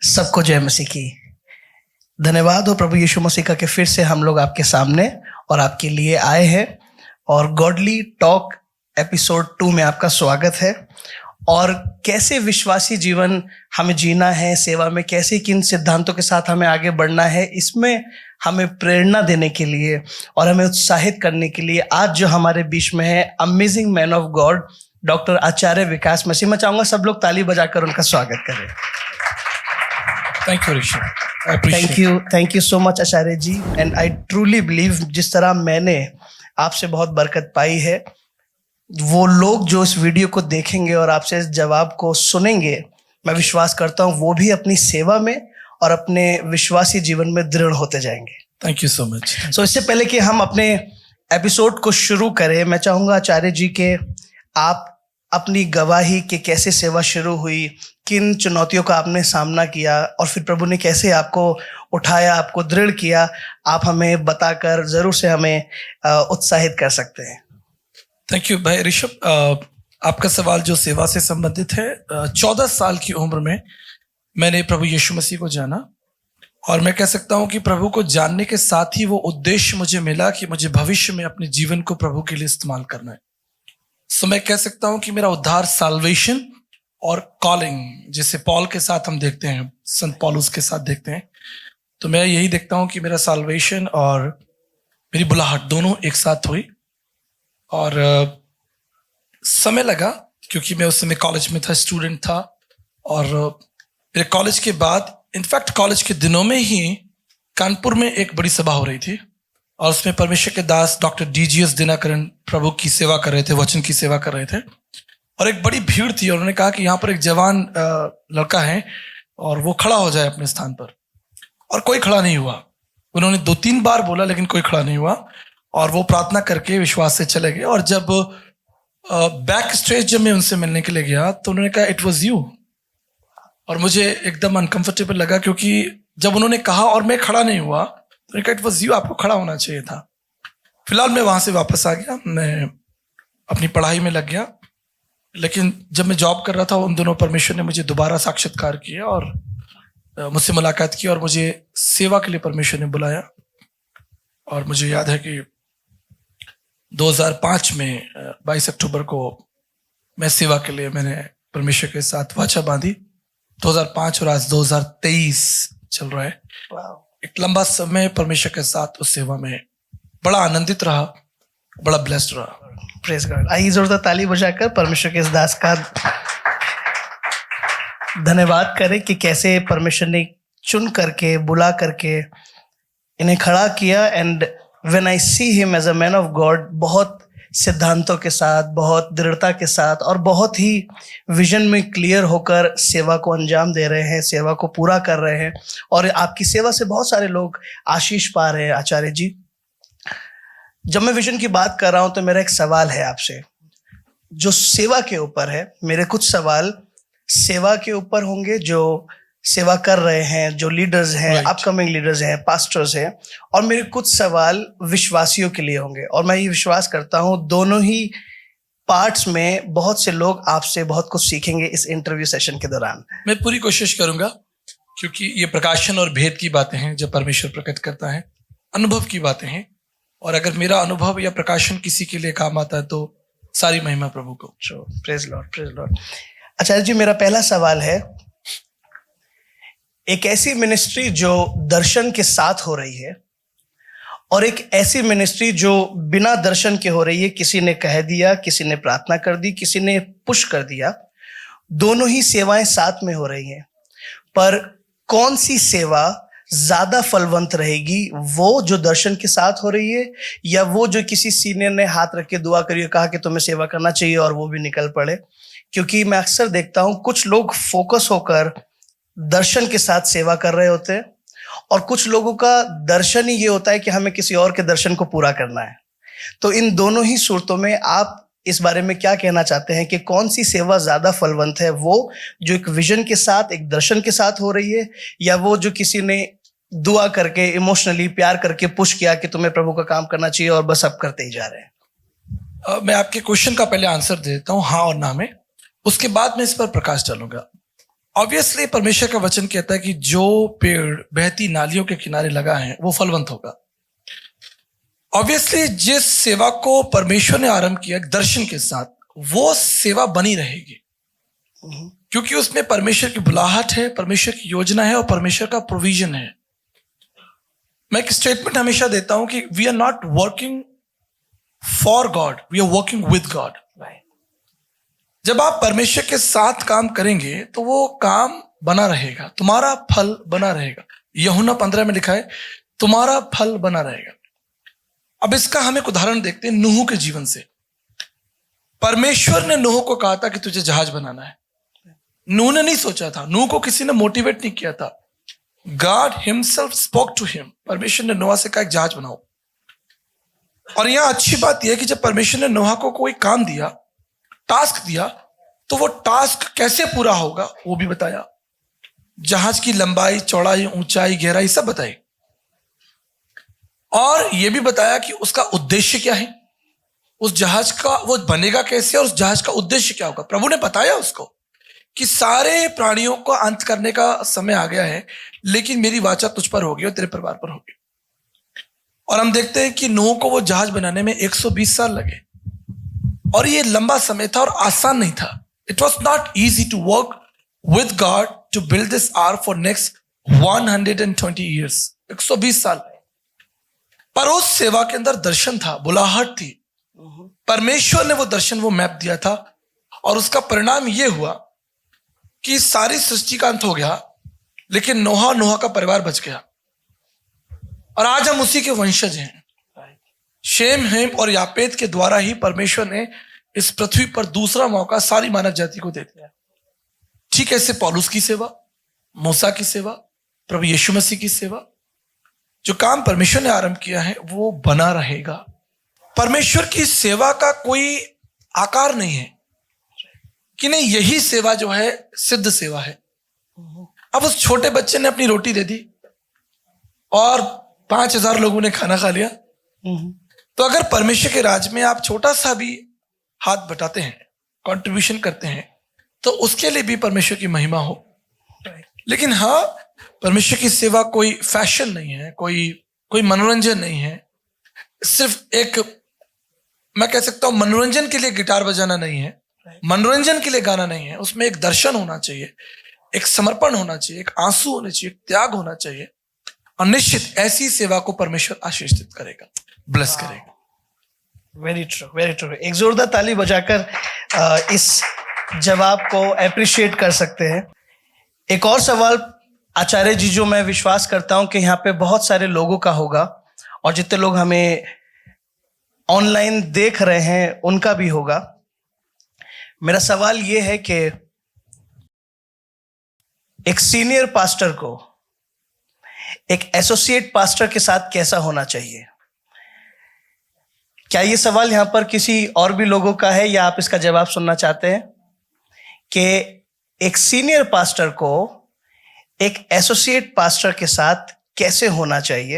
सबको जय मसीह की। धन्यवाद हो प्रभु यीशु मसीह का कि फिर से हम लोग आपके सामने और आपके लिए आए हैं और गॉडली टॉक एपिसोड 2 में आपका स्वागत है। और कैसे विश्वासी जीवन हमें जीना है, सेवा में कैसे किन सिद्धांतों के साथ हमें आगे बढ़ना है, इसमें हमें प्रेरणा देने के लिए और हमें उत्साहित करने के लिए आज जो हमारे बीच में है amazing man of God doctor Acharya Vikas Masih. मैं चाहूंगा सब लोग ताली बजाकर उनका स्वागत करें। Thank you, Rishi. Thank you so much Acharya ji. And I truly believe जिस तरह मैंने आपसे बहुत बरकत पाई है, वो लोग जो इस वीडियो को देखेंगे और आपसे इस जवाब को सुनेंगे, मैं विश्वास करता हूँ वो भी अपनी सेवा में और अपने विश्वासी जीवन में दृढ़ होते जाएंगे। Thank you so much. सो इससे पहले कि हम अपने एपिसोड को शुरू करें, मैं चाहूँगा आचार्य जी के आप अपनी गवाही कि कैसे सेवा शुरू हुई, किन चुनौतियों का आपने सामना किया और फिर प्रभु ने कैसे आपको उठाया, आपको दृढ़ किया, आप हमें बताकर जरूर से हमें उत्साहित कर सकते हैं। थैंक यू भाई ऋषभ। आपका सवाल जो सेवा से संबंधित है, 14 साल की उम्र में मैंने प्रभु यीशु मसीह को जाना और मैं कह सकता हूँ कि प्रभु को जानने के साथ ही वो उद्देश्य मुझे मिला कि मुझे भविष्य में अपने जीवन को प्रभु के लिए इस्तेमाल करना है। सो मैं कह सकता हूँ कि मेरा उद्धार साल्वेशन और कॉलिंग, जिसे पॉल के साथ हम देखते हैं, संत पौलुस के साथ देखते हैं, तो मैं यही देखता हूँ कि मेरा साल्वेशन और मेरी बुलाहट दोनों एक साथ हुई। और समय लगा क्योंकि मैं उस समय कॉलेज में था, स्टूडेंट था, और मेरे कॉलेज के बाद, इनफैक्ट कॉलेज के दिनों में ही कानपुर में एक बड़ी सभा हो रही थी और उसमें परमेश्वर के दास डॉक्टर DGS दिनाकरण प्रभु की सेवा कर रहे थे, वचन की सेवा कर रहे थे और एक बड़ी भीड़ थी और उन्होंने कहा कि यहाँ पर एक जवान लड़का है और वो खड़ा हो जाए अपने स्थान पर, और कोई खड़ा नहीं हुआ। उन्होंने 2-3 बार बोला लेकिन कोई खड़ा नहीं हुआ और वो प्रार्थना करके विश्वास से चले गए। और जब बैक स्टेज जब मैं उनसे मिलने के लिए गया तो उन्होंने कहा इट वाज यू, और मुझे एकदम अनकंफर्टेबल लगा क्योंकि जब उन्होंने कहा और मैं खड़ा नहीं हुआ तो उन्होंने कहा इट वाज यू, आपको खड़ा होना चाहिए था। फिलहाल मैं वहां से वापस आ गया, मैं अपनी पढ़ाई में लग गया, लेकिन जब मैं जॉब कर रहा था उन दिनों परमेश्वर ने मुझे दोबारा साक्षात्कार किया और मुझसे मुलाकात की और मुझे सेवा के लिए परमेश्वर ने बुलाया। और मुझे याद है कि 2005 में 22 अक्टूबर को मैं सेवा के लिए मैंने परमेश्वर के साथ वाचा बांधी। 2005 और आज 2023 चल रहा है। एक लंबा समय परमेश्वर के साथ उस सेवा में बड़ा आनंदित रहा, बड़ा ब्लेस्ड रहा। Praise God. आइए जोरदार ताली बजाकर परमेश्वर के इस दास का धन्यवाद करें कि कैसे परमेश्वर ने चुन करके, बुला करके इन्हें खड़ा किया। And when I see him as a man of God, बहुत सिद्धांतों के साथ, बहुत दृढ़ता के साथ और बहुत ही विजन में क्लियर होकर सेवा को अंजाम दे रहे हैं, सेवा को पूरा कर रहे हैं और आपकी सेवा से बहुत सारे लोग आशीष पा रहे हैं। आचार्य जी, जब मैं विजन की बात कर रहा हूं तो मेरा एक सवाल है आपसे जो सेवा के ऊपर है। मेरे कुछ सवाल सेवा के ऊपर होंगे, जो सेवा कर रहे हैं, जो लीडर्स हैं, अपकमिंग लीडर्स हैं, पास्टर्स हैं, और मेरे कुछ सवाल विश्वासियों के लिए होंगे। और मैं ये विश्वास करता हूं दोनों ही पार्ट्स में बहुत से लोग आपसे बहुत कुछ सीखेंगे इस इंटरव्यू सेशन के दौरान। मैं पूरी कोशिश करूंगा क्योंकि ये प्रकाशन और भेद की बातें हैं जब परमेश्वर प्रकट करता है, अनुभव की बातें हैं, और अगर मेरा अनुभव या प्रकाशन किसी के लिए काम आता है तो सारी महिमा प्रभु को। Praise Lord, praise Lord. Acharya ji, मेरा पहला सवाल है, एक ऐसी मिनिस्ट्री जो दर्शन के साथ हो रही है और एक ऐसी मिनिस्ट्री जो बिना दर्शन के हो रही है, किसी ने कह दिया, किसी ने प्रार्थना कर दी, किसी ने पुश कर दिया, दोनों ही सेवाएं साथ में हो रही हैं, पर कौन सी सेवा ज्यादा फलवंत रहेगी? वो जो दर्शन के साथ हो रही है या वो जो किसी सीनियर ने हाथ रख के दुआ करिए, कहा कि तुम्हें सेवा करना चाहिए और वो भी निकल पड़े? क्योंकि मैं अक्सर देखता हूं कुछ लोग फोकस होकर दर्शन के साथ सेवा कर रहे होते हैं और कुछ लोगों का दर्शन ही ये होता है कि हमें किसी और के दर्शन को पूरा करना है। तो इन दोनों ही सूरतों में आप इस बारे में क्या कहना चाहते हैं कि कौन सी सेवा ज्यादा फलवंत है? वो जो एक विजन के साथ, एक दर्शन के साथ हो रही है, या वो जो किसी ने दुआ करके, इमोशनली प्यार करके पुश किया कि तुम्हें प्रभु का काम करना चाहिए और बस अब करते ही जा रहे हैं? मैं आपके क्वेश्चन का पहले आंसर देता हूँ हाँ और ना में, उसके बाद मैं इस पर प्रकाश डालूंगा। ऑब्वियसली परमेश्वर का वचन कहता है कि जो पेड़ बहती नालियों के किनारे लगा है वो फलवंत होगा। ऑब्वियसली जिस सेवा को परमेश्वर ने आरंभ किया दर्शन के साथ, वो सेवा बनी रहेगी, क्योंकि उसमें परमेश्वर की बुलाहट है, परमेश्वर की योजना है और परमेश्वर का प्रोविजन है। मैं एक स्टेटमेंट हमेशा देता हूं कि we are not working for God, we are working with God. जब आप परमेश्वर के साथ काम करेंगे तो वो काम बना रहेगा, तुम्हारा फल बना रहेगा। यूहन्ना 15 में लिखा है तुम्हारा फल बना रहेगा। अब इसका हम एक उदाहरण देखते हैं नूह के जीवन से। परमेश्वर ने नूह को कहा था कि तुझे जहाज बनाना है। नूह ने नहीं सोचा था, नूह को किसी ने मोटिवेट नहीं किया था। God himself spoke to him. परमेश्वर ने नोआ से कहा एक जहाज बनाओ। और यहां अच्छी बात यह है कि जब परमेश्वर ने नोहा को कोई काम दिया, टास्क दिया, तो वो टास्क कैसे पूरा होगा वो भी बताया। जहाज की लंबाई, चौड़ाई, ऊंचाई, गहराई सब बताई, और यह भी बताया कि उसका उद्देश्य क्या है, उस जहाज का वो बनेगा कैसे और उस जहाज का उद्देश्य क्या होगा। प्रभु ने बताया उसको कि सारे प्राणियों को अंत करने का समय आ गया है, लेकिन मेरी वाचा तुझ पर होगी और तेरे परिवार पर होगी। और हम देखते हैं कि नूह को वो जहाज बनाने में 120 साल लगे, और ये लंबा समय था और आसान नहीं था। It was not easy to work with God to build this ark for next 120 years, 120 साल। पर उस सेवा के अंदर दर्शन था, बुलाहट थी। परमेश्वर ने वो दर्शन, वो मैप दिया था, और उसका परिणाम ये हुआ कि सारी सृष्टि का अंत हो गया, लेकिन नोहा का परिवार बच गया। और आज हम उसी के वंशज हैं। शेम, हेम और यापेत के द्वारा ही परमेश्वर ने इस पृथ्वी पर दूसरा मौका सारी मानव जाति को दे दिया। ठीक ऐसे पौलुस की सेवा, मूसा की सेवा, प्रभु यीशु मसीह की सेवा, जो काम परमेश्वर ने आरंभ किया है वो बना रहेगा। परमेश्वर की सेवा का कोई आकार नहीं है कि नहीं यही सेवा जो है सिद्ध सेवा है। अब उस छोटे बच्चे ने अपनी रोटी दे दी और 5000 लोगों ने खाना खा लिया। तो अगर परमेश्वर के राज में आप छोटा सा भी हाथ बटाते हैं, कंट्रीब्यूशन करते हैं, तो उसके लिए भी परमेश्वर की महिमा हो। लेकिन हाँ, परमेश्वर की सेवा कोई फैशन नहीं है, कोई मनोरंजन नहीं है। सिर्फ एक, मैं कह सकता हूं, मनोरंजन के लिए गिटार बजाना नहीं है, मनोरंजन के लिए गाना नहीं है। उसमें एक दर्शन होना चाहिए, एक समर्पण होना चाहिए, एक आंसू होने चाहिए, एक त्याग होना चाहिए। और निश्चित ऐसी सेवा को परमेश्वर आशीषित करेगा, ब्लेस करेगा। Very true, very true. एक जोरदार ताली बजाकर इस जवाब को अप्रिशिएट कर सकते हैं। एक और सवाल आचार्य जी, जो मैं विश्वास करता हूं कि यहाँ पे बहुत सारे लोगों का होगा, और जितने लोग हमें ऑनलाइन देख रहे हैं उनका भी होगा। मेरा सवाल ये है कि एक सीनियर पास्टर को एक एसोसिएट पास्टर के साथ कैसा होना चाहिए? क्या ये सवाल यहां पर किसी और भी लोगों का है, या आप इसका जवाब सुनना चाहते हैं कि एक सीनियर पास्टर को एक एसोसिएट पास्टर के साथ कैसे होना चाहिए,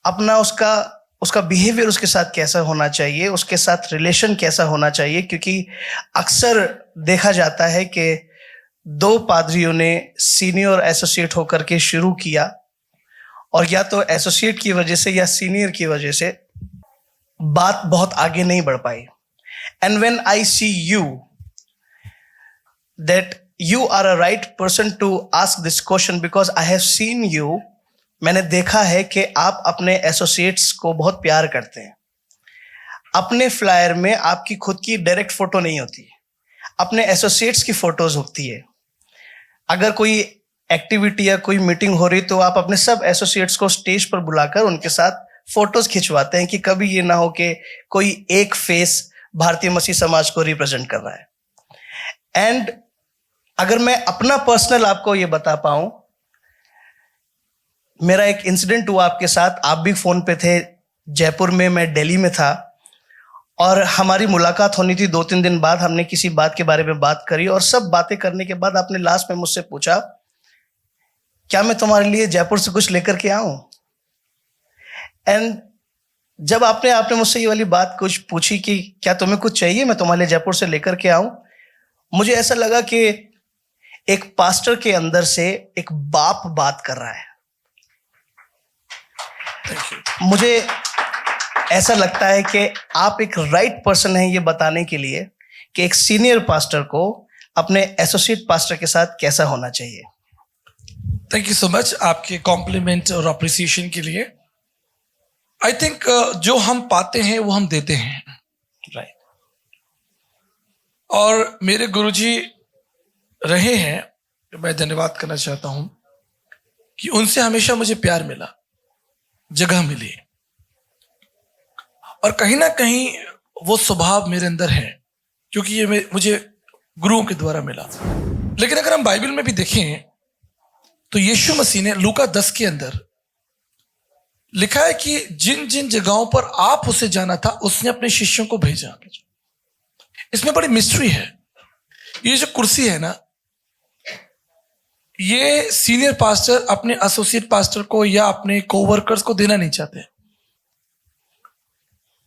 अपना उसका बिहेवियर उसके साथ कैसा होना चाहिए, उसके साथ रिलेशन कैसा होना चाहिए? क्योंकि अक्सर देखा जाता है कि 2 पादरियों ने सीनियर और एसोसिएट होकर के शुरू किया, और या तो एसोसिएट की वजह से या सीनियर की वजह से बात बहुत आगे नहीं बढ़ पाई। And when I see you that you are a right person to ask this question because I have seen you। मैंने देखा है कि आप अपने एसोसिएट्स को बहुत प्यार करते हैं। अपने फ्लायर में आपकी खुद की डायरेक्ट फोटो नहीं होती, अपने एसोसिएट्स की फोटोज होती है। अगर कोई एक्टिविटी या कोई मीटिंग हो रही तो आप अपने सब एसोसिएट्स को स्टेज पर बुलाकर उनके साथ फोटोज खिंचवाते हैं कि कभी ये ना हो कि कोई एक फेस भारतीय मसीह समाज को रिप्रेजेंट कर रहा है। एंड अगर मैं अपना पर्सनल आपको ये बता पाऊं, मेरा एक इंसिडेंट हुआ आपके साथ। आप भी फोन पे थे जयपुर में, मैं दिल्ली में था, और हमारी मुलाकात होनी थी 2-3 दिन बाद। हमने किसी बात के बारे में बात करी, और सब बातें करने के बाद आपने लास्ट में मुझसे पूछा, क्या मैं तुम्हारे लिए जयपुर से कुछ लेकर के आऊं? एंड जब आपने मुझसे ये वाली बात कुछ पूछी कि क्या तुम्हें कुछ चाहिए, मैं तुम्हारे लिए जयपुर से लेकर के आऊं, मुझे ऐसा लगा कि एक पास्टर के अंदर से एक बाप बात कर रहा है। मुझे ऐसा लगता है कि आप एक राइट पर्सन हैं ये बताने के लिए कि एक सीनियर पास्टर को अपने एसोसिएट पास्टर के साथ कैसा होना चाहिए। थैंक यू सो मच आपके कॉम्प्लीमेंट और अप्रिसिएशन के लिए। आई थिंक जो हम पाते हैं वो हम देते हैं, राइट। और मेरे गुरुजी रहे हैं, मैं धन्यवाद करना चाहता हूं कि उनसे हमेशा मुझे प्यार मिला, जगह मिली, और कहीं ना कहीं वो स्वभाव मेरे अंदर है क्योंकि ये मुझे गुरुओं के द्वारा मिला। लेकिन अगर हम बाइबल में भी देखें तो यीशु मसीह ने लूका 10 के अंदर लिखा है कि जिन जिन जगहों पर आप उसे जाना था उसने अपने शिष्यों को भेजा। इसमें बड़ी मिस्ट्री है। ये जो कुर्सी है ना, ये सीनियर पास्टर अपने एसोसिएट पास्टर को या अपने कोवर्कर्स को देना नहीं चाहते,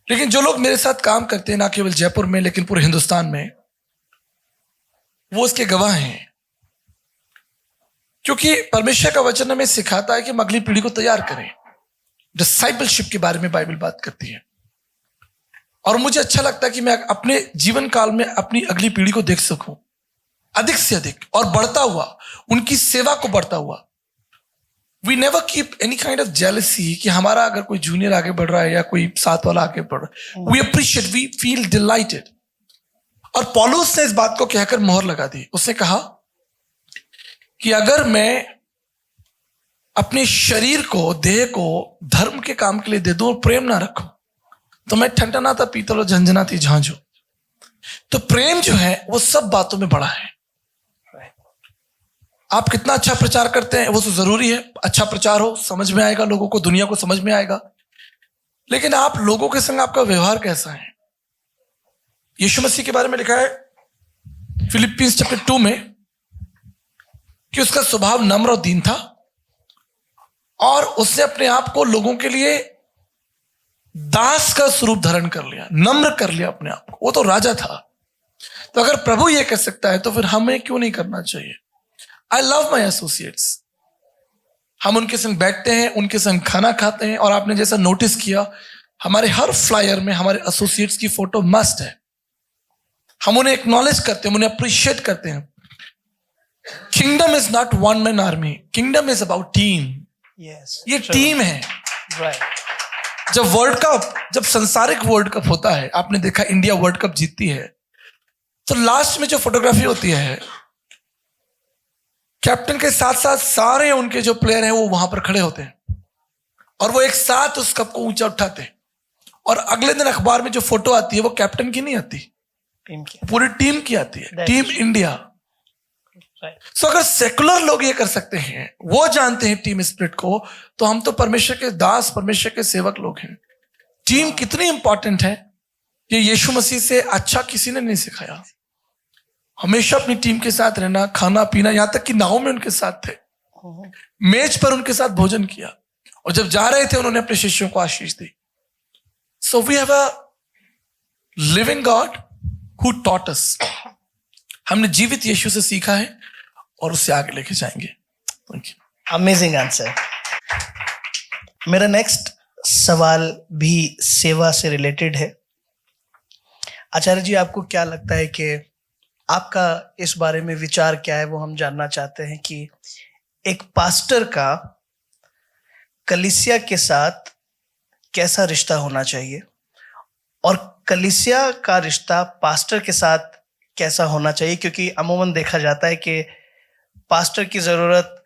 लेकिन जो लोग मेरे साथ काम करते हैं, ना केवल जयपुर में लेकिन पूरे हिंदुस्तान में, वो इसके गवाह हैं। क्योंकि परमेश्वर का वचन हमें सिखाता है कि हम अगली पीढ़ी को तैयार करें। डिसाइपलशिप के बारे में बाइबल बात करती है, और मुझे अच्छा लगता है कि मैं अपने जीवन काल में अपनी अगली पीढ़ी को देख सकूं अधिक से अधिक और बढ़ता हुआ, उनकी सेवा को बढ़ता हुआ। We never keep any kind of jealousy कि हमारा अगर कोई जूनियर आगे बढ़ रहा है या कोई साथ वाला आगे बढ़ रहा है। We appreciate, we feel delighted. और पौलुस ने इस बात को कहकर मोहर लगा दी। उसने कहा कि अगर मैं अपने शरीर को, देह को धर्म के काम के लिए दे दूं और प्रेम ना रखूं तो मैं ठनठनाता पीतल और झंझनाती झांझू। तो प्रेम जो है वो सब बातों में बड़ा है। आप कितना अच्छा प्रचार करते हैं वो तो जरूरी है, अच्छा प्रचार हो, समझ में आएगा लोगों को, दुनिया को समझ में आएगा, लेकिन आप लोगों के संग आपका व्यवहार कैसा है। यीशु मसीह के बारे में लिखा है फिलिपियंस चैप्टर 2 में कि उसका स्वभाव नम्र और दीन था, और उसने अपने आप को लोगों के लिए दास का स्वरूप धारण कर लिया, नम्र कर लिया अपने आप को। वो तो राजा था। तो अगर प्रभु ये कर सकता है तो फिर हमें क्यों नहीं करना चाहिए। I love my associates. हम उनके संग बैठते हैं, उनके संग खाना खाते हैं, और आपने जैसा नोटिस किया हमारे हर फ्लायर में हमारे एसोसिएट्स की फोटो मस्ट है। हम उन्हें एक्नॉलेज करते हैं, उन्हें अप्रिशिएट करते हैं। Kingdom is not one man army, kingdom is about team. ये टीम है। जब वर्ल्ड कप, जब संसारिक वर्ल्ड कप होता है, आपने देखा इंडिया वर्ल्ड कप जीतती है, तो लास्ट में जो फोटोग्राफी होती है, कैप्टन के साथ साथ सारे उनके जो प्लेयर हैं वो वहां पर खड़े होते हैं और वो एक साथ उस कप को ऊंचा उठाते हैं। और अगले दिन अखबार में जो फोटो आती है वो कैप्टन की नहीं आती, टीम की, पूरी टीम की आती है, टीम इंडिया। सो अगर सेकुलर लोग ये कर सकते हैं, वो जानते हैं टीम स्पिरिट को, तो हम तो परमेश्वर के दास, परमेश्वर के सेवक लोग हैं। टीम कितनी इंपॉर्टेंट है ये यीशु मसीह से अच्छा किसी ने नहीं सिखाया। हमेशा अपनी टीम के साथ रहना, खाना पीना, यहां तक कि नाव में उनके साथ थे, मेज पर उनके साथ भोजन किया, और जब जा रहे थे उन्होंने अपने शिष्यों को आशीष दी। So we have a living God who taught us. हमने जीवित यीशु से सीखा है और उससे आगे लेके जाएंगे। Thank you. Amazing answer. मेरा नेक्स्ट सवाल भी सेवा से रिलेटेड है। आचार्य जी, आपको क्या लगता है कि आपका इस बारे में विचार क्या है, वो हम जानना चाहते हैं कि एक पास्टर का कलीसिया के साथ कैसा रिश्ता होना चाहिए और कलीसिया का रिश्ता पास्टर के साथ कैसा होना चाहिए। क्योंकि अमूमन देखा जाता है कि पास्टर की जरूरत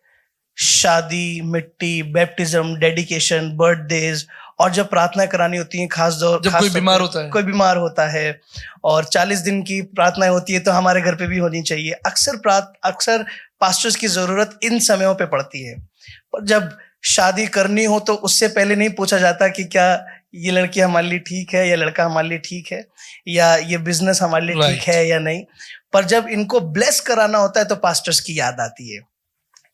शादी, मिट्टी, बैप्टिज्म, डेडिकेशन, बर्थडेज, और जब प्रार्थना करानी होती है, खास कोई बीमार होता है, कोई बीमार होता है, और 40 दिन की प्रार्थनाएं होती है तो हमारे घर पे भी होनी चाहिए। अक्सर पास्टर्स की जरूरत इन समयों पे पड़ती है। पर जब शादी करनी हो तो उससे पहले नहीं पूछा जाता कि क्या ये लड़की हमारे लिए ठीक है या लड़का हमारे लिए ठीक है, या ये बिजनेस हमारे लिए ठीक है या नहीं। पर जब इनको ब्लेस कराना होता है तो पास्टर्स की याद आती है।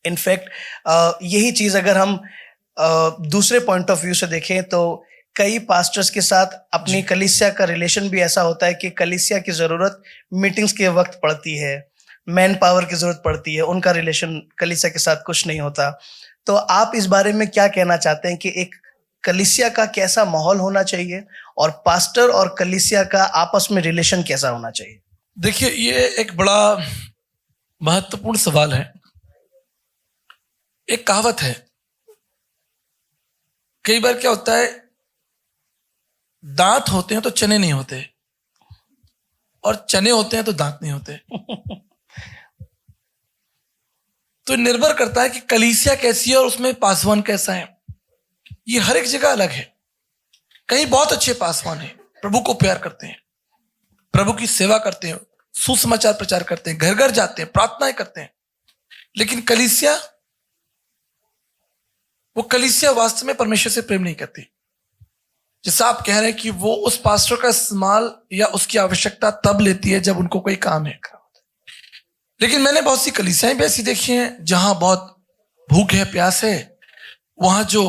इनफैक्ट यही चीज अगर हम दूसरे पॉइंट ऑफ व्यू से देखें तो कई पास्टर्स के साथ अपनी कलीसिया का रिलेशन भी ऐसा होता है कि कलीसिया की जरूरत मीटिंग्स के वक्त पड़ती है, मैन पावर की जरूरत पड़ती है, उनका रिलेशन कलीसिया के साथ कुछ नहीं होता। तो आप इस बारे में क्या कहना चाहते हैं कि एक कलीसिया का कैसा माहौल होना चाहिए और पास्टर और कलीसिया का आपस में रिलेशन कैसा होना चाहिए? देखिए, ये एक बड़ा महत्वपूर्ण सवाल है। एक कहावत है, कई बार क्या होता है, दांत होते हैं तो चने नहीं होते, और चने होते हैं तो दांत नहीं होते। तो निर्भर करता है कि कलीसिया कैसी है और उसमें पासवान कैसा है। ये हर एक जगह अलग है। कहीं बहुत अच्छे पासवान हैं, प्रभु को प्यार करते हैं, प्रभु की सेवा करते हैं, सुसमाचार प्रचार करते हैं, घर घर जाते हैं, प्रार्थनाएं करते हैं। लेकिन कलीसिया, वो कलीसिया वास्तव में परमेश्वर से प्रेम नहीं करती। जैसा आप कह रहे हैं कि वो उस पास्टर का इस्तेमाल या उसकी आवश्यकता तब लेती है जब उनको कोई काम है। लेकिन मैंने बहुत सी कलीसियाएं भी ऐसी देखी हैं जहां बहुत भूख है, प्यास है, वहां जो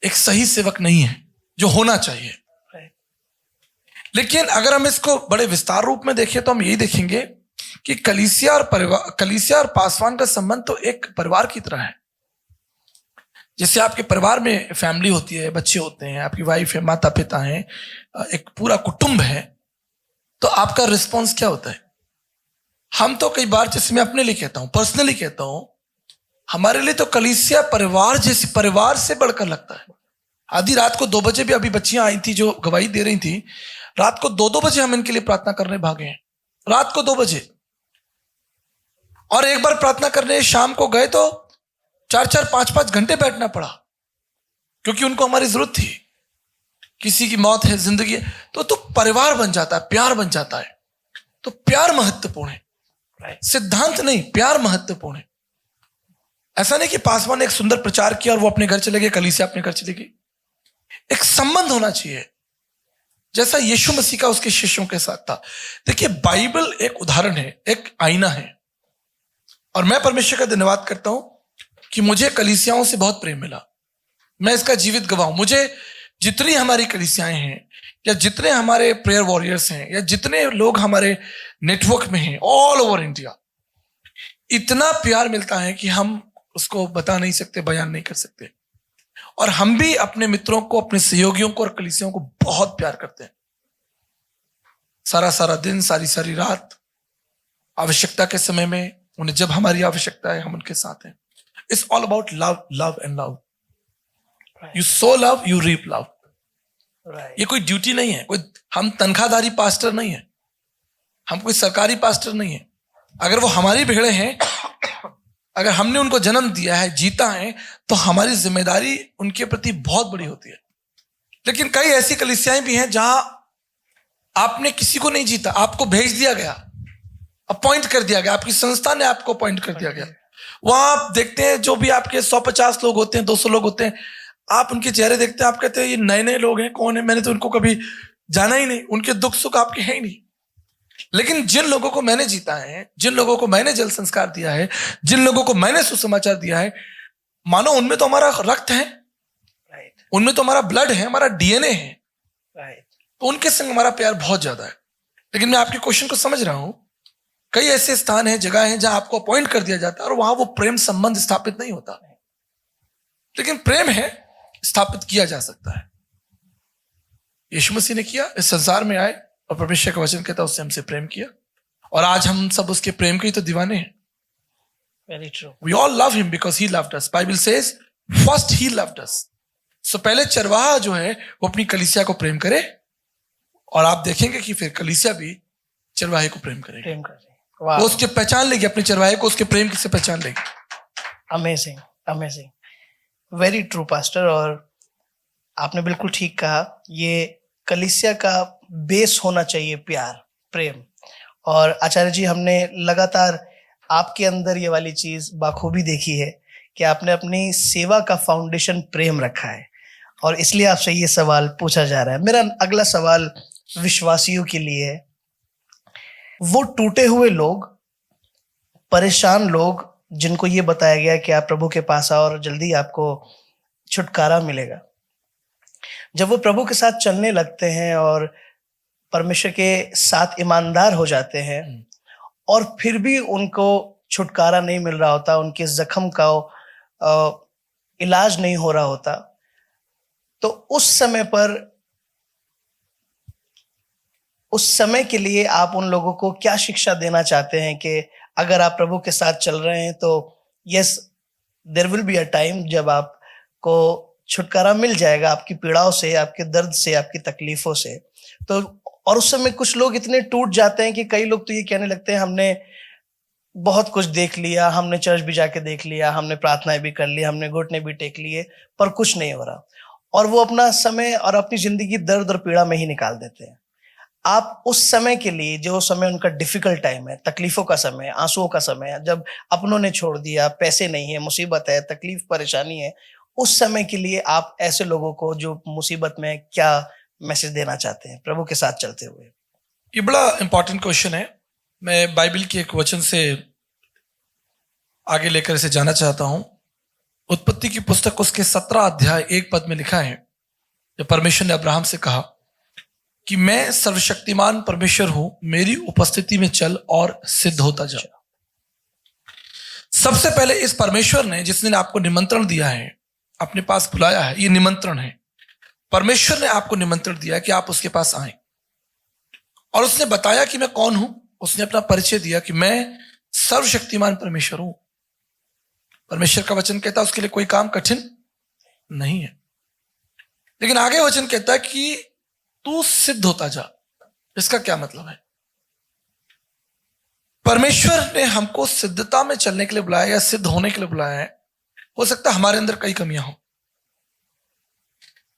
एक सही सेवक नहीं है जो होना चाहिए। लेकिन अगर हम इसको बड़े विस्तार रूप में देखें तो हम यही देखेंगे कि कलीसिया और पासवान का संबंध तो एक परिवार की तरह है। जैसे आपके परिवार में फैमिली होती है, बच्चे होते हैं, आपकी वाइफ है, माता पिता हैं, एक पूरा कुटुंब है, तो आपका रिस्पॉन्स क्या होता है? हम तो कई बार, जैसे मैं अपने लिए कहता हूं, पर्सनली कहता हूं, हमारे लिए तो कलीसिया परिवार जैसे, परिवार से बढ़कर लगता है। आधी रात को 2 बजे भी, अभी बच्चियां आई थी जो गवाही दे रही थी, रात को 2-2 बजे हम इनके लिए प्रार्थना करने भागे हैं, रात को 2 बजे। और एक बार प्रार्थना करने शाम को गए तो 4-4, 5-5 घंटे बैठना पड़ा, क्योंकि उनको हमारी जरूरत थी। किसी की मौत है, जिंदगी है, तो परिवार बन जाता है, प्यार बन जाता है। तो प्यार महत्वपूर्ण है, सिद्धांत नहीं, प्यार महत्वपूर्ण है। ऐसा नहीं कि पासवान ने एक सुंदर प्रचार किया और वो अपने घर चले गए, कलीसिया अपने घर चले गई। एक संबंध होना चाहिए, जैसा यीशु मसीह का उसके शिष्यों के साथ था। देखिए, बाइबल एक उदाहरण है, एक आईना है, और मैं परमेश्वर का धन्यवाद करता हूं कि मुझे कलीसियाओं से बहुत प्रेम मिला। मैं इसका जीवित गवाह हूं। मुझे जितनी हमारी कलीसियाएं हैं, या जितने हमारे प्रेयर वॉरियर्स हैं, या जितने लोग हमारे नेटवर्क में हैं ऑल ओवर इंडिया, इतना प्यार मिलता है कि हम उसको बता नहीं सकते, बयान नहीं कर सकते। और हम भी अपने मित्रों को, अपने सहयोगियों को और कलीसियाओं को बहुत प्यार करते हैं। सारा सारा दिन, सारी सारी रात, आवश्यकता के समय में, उन्हें जब हमारी आवश्यकता है हम उनके साथ हैं। It's all about love, love and love. You sow love, you reap love. ये कोई ड्यूटी नहीं है, कोई हम तनख्वाहधारी पास्टर नहीं है, हम कोई सरकारी पास्टर नहीं है। अगर वो हमारी भेड़े हैं, अगर हमने उनको जन्म दिया है, जीता है, तो हमारी जिम्मेदारी उनके प्रति बहुत बड़ी होती है। लेकिन कई ऐसी कलीसियाएं भी हैं जहां आपने किसी को नहीं जीता, आपको भेज दिया गया, अपॉइंट कर दिया गया, आपकी संस्था ने आपको अपॉइंट कर दिया गया। वहां आप देखते हैं, जो भी आपके 150 लोग होते हैं, 200 लोग होते हैं, आप उनके चेहरे देखते हैं, आप कहते हैं ये नए नए लोग हैं, कौन है, मैंने तो उनको कभी जाना ही नहीं, उनके दुख सुख आपके हैं ही नहीं। लेकिन जिन लोगों को मैंने जीता है, जिन लोगों को मैंने जल संस्कार दिया है, जिन लोगों को मैंने सुसमाचार दिया है, मानो उनमें तो हमारा रक्त है, उनमें तो हमारा ब्लड है, हमारा डीएनए है, तो उनके संग हमारा प्यार बहुत ज्यादा है। लेकिन मैं आपके क्वेश्चन को समझ रहा हूं, कई ऐसे स्थान हैं, जगह हैं जहां आपको अपॉइंट कर दिया जाता है और वहां वो प्रेम संबंध स्थापित नहीं होता। लेकिन प्रेम है, स्थापित किया जा सकता है। यीशु मसीह ने किया, इस संसार में आए और परमेश्वर का वचन कहता है उससे हमसे प्रेम किया, और आज हम सब उसके प्रेम के ही तो दीवाने हैं। Very true. We all love him because he loved us. Bible says first he loved us. So पहले चरवाहा जो है वो अपनी कलीसिया को प्रेम करे, और आप देखेंगे कि फिर कलीसिया भी चरवाहे को प्रेम करेगी, प्रेम कर रही है। वो उसके पहचान लेगी, अपने चरवाहे को उसके प्रेम से पहचान लेगी। Amazing, amazing, very true pastor. और आपने बिल्कुल ठीक कहा, ये कलीसिया का बेस होना चाहिए प्यार, प्रेम। और आचार्य जी, हमने लगातार आपके अंदर ये वाली चीज बाखूबी देखी है कि आपने अपनी सेवा का फाउंडेशन प्रेम रखा है, और इसलिए आपसे ये सवाल पूछा जा रहा है। मेरा अगला सवाल विश्वासियों के लिए है। वो टूटे हुए लोग, परेशान लोग, जिनको ये बताया गया कि आप प्रभु के पास आओ और जल्दी आपको छुटकारा मिलेगा, जब वो प्रभु के साथ चलने लगते हैं और परमेश्वर के साथ ईमानदार हो जाते हैं और फिर भी उनको छुटकारा नहीं मिल रहा होता, उनके जख्म का इलाज नहीं हो रहा होता, तो उस समय के लिए आप उन लोगों को क्या शिक्षा देना चाहते हैं कि अगर आप प्रभु के साथ चल रहे हैं तो yes, there will be a time जब आपको छुटकारा मिल जाएगा आपकी पीड़ाओं से, आपके दर्द से, आपकी तकलीफों से। तो और उस समय कुछ लोग इतने टूट जाते हैं कि कई लोग तो ये कहने लगते हैं हमने बहुत कुछ देख लिया, हमने चर्च भी जाके देख लिया, हमने प्रार्थनाएं भी कर ली, हमने घुटने भी टेक लिए, पर कुछ नहीं हो रहा, और वो अपना समय और अपनी जिंदगी दर्द और पीड़ा में ही निकाल देते हैं। आप उस समय के लिए, जो समय उनका डिफिकल्ट टाइम है, तकलीफों का समय, आंसुओं का समय है, जब अपनों ने छोड़ दिया, पैसे नहीं है, मुसीबत है, तकलीफ परेशानी है, उस समय के लिए आप ऐसे लोगों को जो मुसीबत में, क्या मैसेज देना चाहते हैं प्रभु के साथ चलते हुए? ये बड़ा इंपॉर्टेंट क्वेश्चन है। मैं बाइबल के एक वचन से आगे लेकर इसे जाना चाहता हूं। उत्पत्ति की पुस्तक उसके 17 अध्याय 1 पद में लिखा है, जब परमेश्वर ने अब्राहम से कहा कि मैं सर्वशक्तिमान परमेश्वर हूं, मेरी उपस्थिति में चल और सिद्ध होता जा। सबसे पहले इस परमेश्वर ने, जिसने आपको निमंत्रण दिया है, अपने पास बुलाया है, ये निमंत्रण है। परमेश्वर ने आपको निमंत्रण दिया कि आप उसके पास आए, और उसने बताया कि मैं कौन हूं। उसने अपना परिचय दिया कि मैं सर्वशक्तिमान परमेश्वर हूं। परमेश्वर का वचन कहता है उसके लिए कोई काम कठिन नहीं है। लेकिन आगे वचन कहता है कि तू सिद्ध होता जा। इसका क्या मतलब है? परमेश्वर ने हमको सिद्धता में चलने के लिए बुलाया या सिद्ध होने के लिए बुलाया है। हो सकता है हमारे अंदर कई कमियां हो।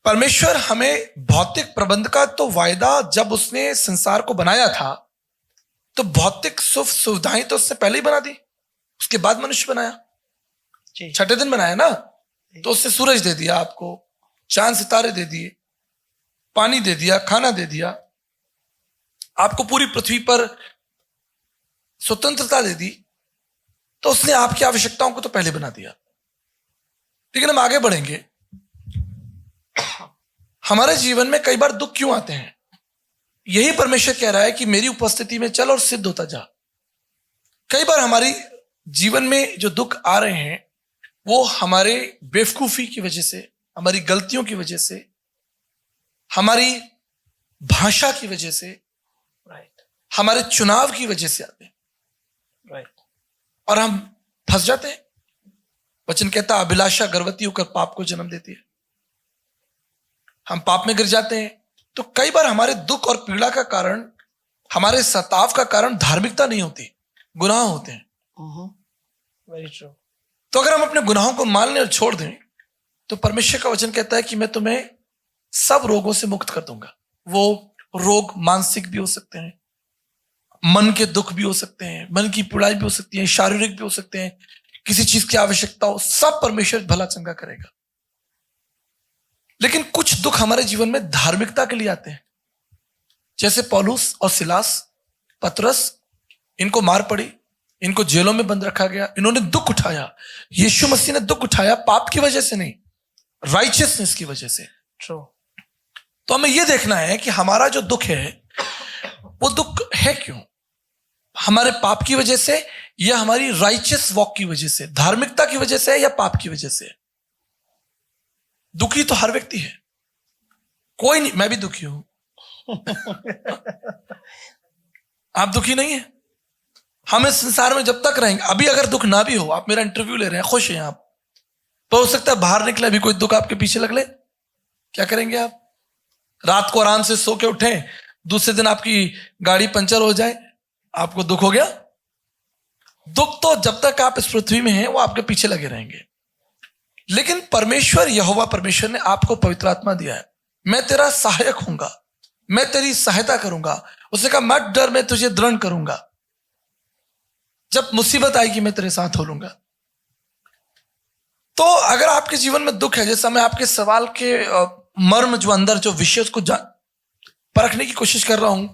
परमेश्वर हमें भौतिक प्रबंध का तो वायदा, जब उसने संसार को बनाया था तो भौतिक सुख सुविधाएं तो उसने पहले ही बना दी, उसके बाद मनुष्य बनाया। 6ठे दिन बनाया ना, तो उसने सूरज दे दिया आपको, चांद सितारे दे दिए, पानी दे दिया, खाना दे दिया, आपको पूरी पृथ्वी पर स्वतंत्रता दे दी। तो उसने आपकी आवश्यकताओं को तो पहले बना दिया। लेकिन हम आगे बढ़ेंगे। हमारे जीवन में कई बार दुख क्यों आते हैं? यही परमेश्वर कह रहा है कि मेरी उपस्थिति में चल और सिद्ध होता जा। कई बार हमारी जीवन में जो दुख आ रहे हैं वो हमारे बेवकूफी की वजह से, हमारी गलतियों की वजह से, हमारी भाषा की वजह से, हमारे चुनाव की वजह से आते हैं, और हम फंस जाते हैं। वचन कहता है अभिलाषा गर्भवती होकर पाप को जन्म देती है। हम पाप में गिर जाते हैं। तो कई बार हमारे दुख और पीड़ा का कारण, हमारे सताव का कारण धार्मिकता नहीं होती, गुनाह होते हैं। Very true. तो अगर हम अपने गुनाहों को मान लें और छोड़ दें, तो परमेश्वर का वचन कहता है कि मैं तुम्हें सब रोगों से मुक्त कर दूंगा। वो रोग मानसिक भी हो सकते हैं, मन के दुख भी हो सकते हैं, मन की पीड़ाई भी हो सकती है, शारीरिक भी हो सकते हैं, किसी चीज की आवश्यकता हो, सब परमेश्वर भला चंगा करेगा। लेकिन कुछ दुख हमारे जीवन में धार्मिकता के लिए आते हैं, जैसे पौलुस और सिलास, पतरस, इनको मार पड़ी, इनको जेलों में बंद रखा गया, इन्होंने दुख उठाया। यीशु मसीह ने दुख उठाया पाप की वजह से नहीं, राइचियसनेस की वजह से। तो हमें यह देखना है कि हमारा जो दुख है वो दुख है क्यों? हमारे पाप की वजह से, या हमारी राइचियस वॉक की वजह से, धार्मिकता की वजह से, या पाप की वजह से? दुखी तो हर व्यक्ति है, कोई नहीं। मैं भी दुखी हूं। आप दुखी नहीं है? हम इस संसार में जब तक रहेंगे, अभी अगर दुख ना भी हो, आप मेरा इंटरव्यू ले रहे हैं, खुश हैं आप, तो हो सकता है बाहर निकले अभी कोई दुख आपके पीछे लग ले। क्या करेंगे आप? रात को आराम से सो के उठें, दूसरे दिन आपकी गाड़ी पंचर हो जाए, आपको दुख हो गया। दुख तो जब तक आप इस पृथ्वी में हैं वो आपके पीछे लगे रहेंगे। लेकिन परमेश्वर, यहोवा परमेश्वर ने आपको पवित्र आत्मा दिया है। मैं तेरा सहायक हूंगा, मैं तेरी सहायता करूंगा। उसने कहा मत डर, मैं तुझे दृढ़ करूंगा, जब मुसीबत आएगी मैं तेरे साथ हो लूंगा। तो अगर आपके जीवन में दुख है, जैसा मैं आपके सवाल के मर्म जो अंदर जो विषय उसको परखने की कोशिश कर रहा हूं,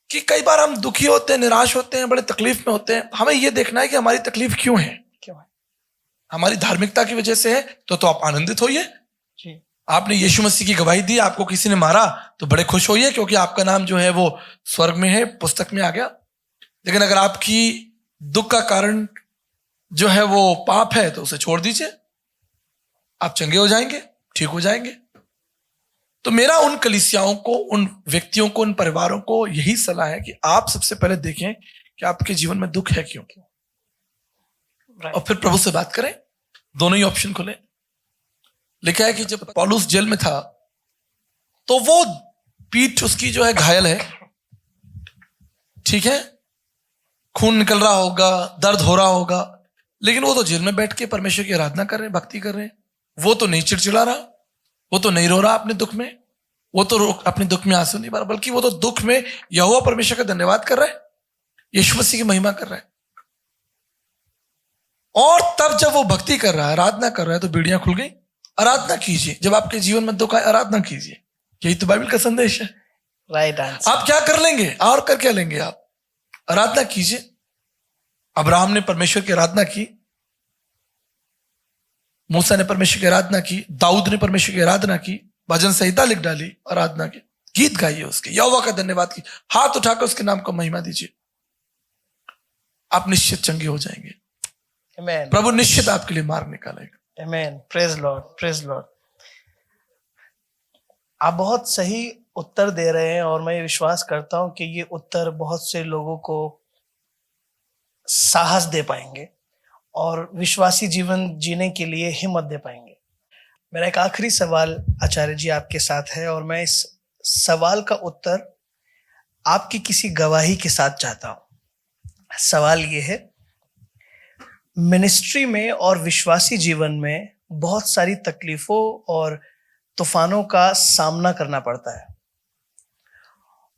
कि कई बार हम दुखी होते हैं, निराश होते हैं, बड़े तकलीफ में होते हैं। हमें यह देखना है कि हमारी तकलीफ क्यों है। हमारी धार्मिकता की वजह से है तो आप आनंदित होइए। आपने यीशु मसीह की गवाही दी, आपको किसी ने मारा तो बड़े खुश होइए, क्योंकि आपका नाम जो है वो स्वर्ग में है, पुस्तक में आ गया। लेकिन अगर आपकी दुख का कारण जो है वो पाप है तो उसे छोड़ दीजिए, आप चंगे हो जाएंगे, ठीक हो जाएंगे। तो मेरा उन कलीसियाओं को, उन व्यक्तियों को, उन परिवारों को यही सलाह है कि आप सबसे पहले देखें कि आपके जीवन में दुख है क्यों, और फिर प्रभु से बात करें। दोनों ही ऑप्शन खुले। लिखा है कि जब पौलुस जेल में था तो वो पीठ उसकी जो है घायल है, ठीक है, खून निकल रहा होगा, दर्द हो रहा होगा, लेकिन वो तो जेल में बैठ के परमेश्वर की आराधना कर रहे हैं, भक्ति कर रहे हैं। वो तो नहीं चिड़चिड़ा रहा, वो तो नहीं रो रहा अपने दुख में, वो तो अपने दुख में आंसू नहीं भर, बल्कि वो तो दुख में यहोवा परमेश्वर का धन्यवाद कर रहा है, यीशु मसीह की महिमा कर रहा है। और तब जब वो भक्ति कर रहा है, आराधना कर रहा है, तो बीड़ियां खुल गई। आराधना कीजिए, जब आपके जीवन में दुख आए आराधना कीजिए, यही तो बाइबल का संदेश है। Right answer. आप क्या कर लेंगे और कर क्या लेंगे? आप आराधना कीजिए। अब्राहम ने परमेश्वर की आराधना की, मूसा ने परमेश्वर की आराधना की, दाऊद ने परमेश्वर की आराधना की, भजन संहिता लिख डाली, आराधना की, गीत गाइए उसके, यहोवा का धन्यवाद की, हाथ उठाकर उसके नाम को महिमा दीजिए। आप निश्चित चंगे हो जाएंगे। आमेन। प्रभु निश्चित आपके लिए मार्ग निकालेगा। Amen. Praise Lord, praise Lord. आप बहुत सही उत्तर दे रहे हैं और मैं विश्वास करता हूं कि ये उत्तर बहुत से लोगों को साहस दे पाएंगे और विश्वासी जीवन जीने के लिए हिम्मत दे पाएंगे। मेरा एक आखिरी सवाल आचार्य जी आपके साथ है और मैं इस सवाल का उत्तर आपकी किसी गवाही के साथ चाहता हूं। सवाल ये है, मिनिस्ट्री में और विश्वासी जीवन में बहुत सारी तकलीफों और तूफानों का सामना करना पड़ता है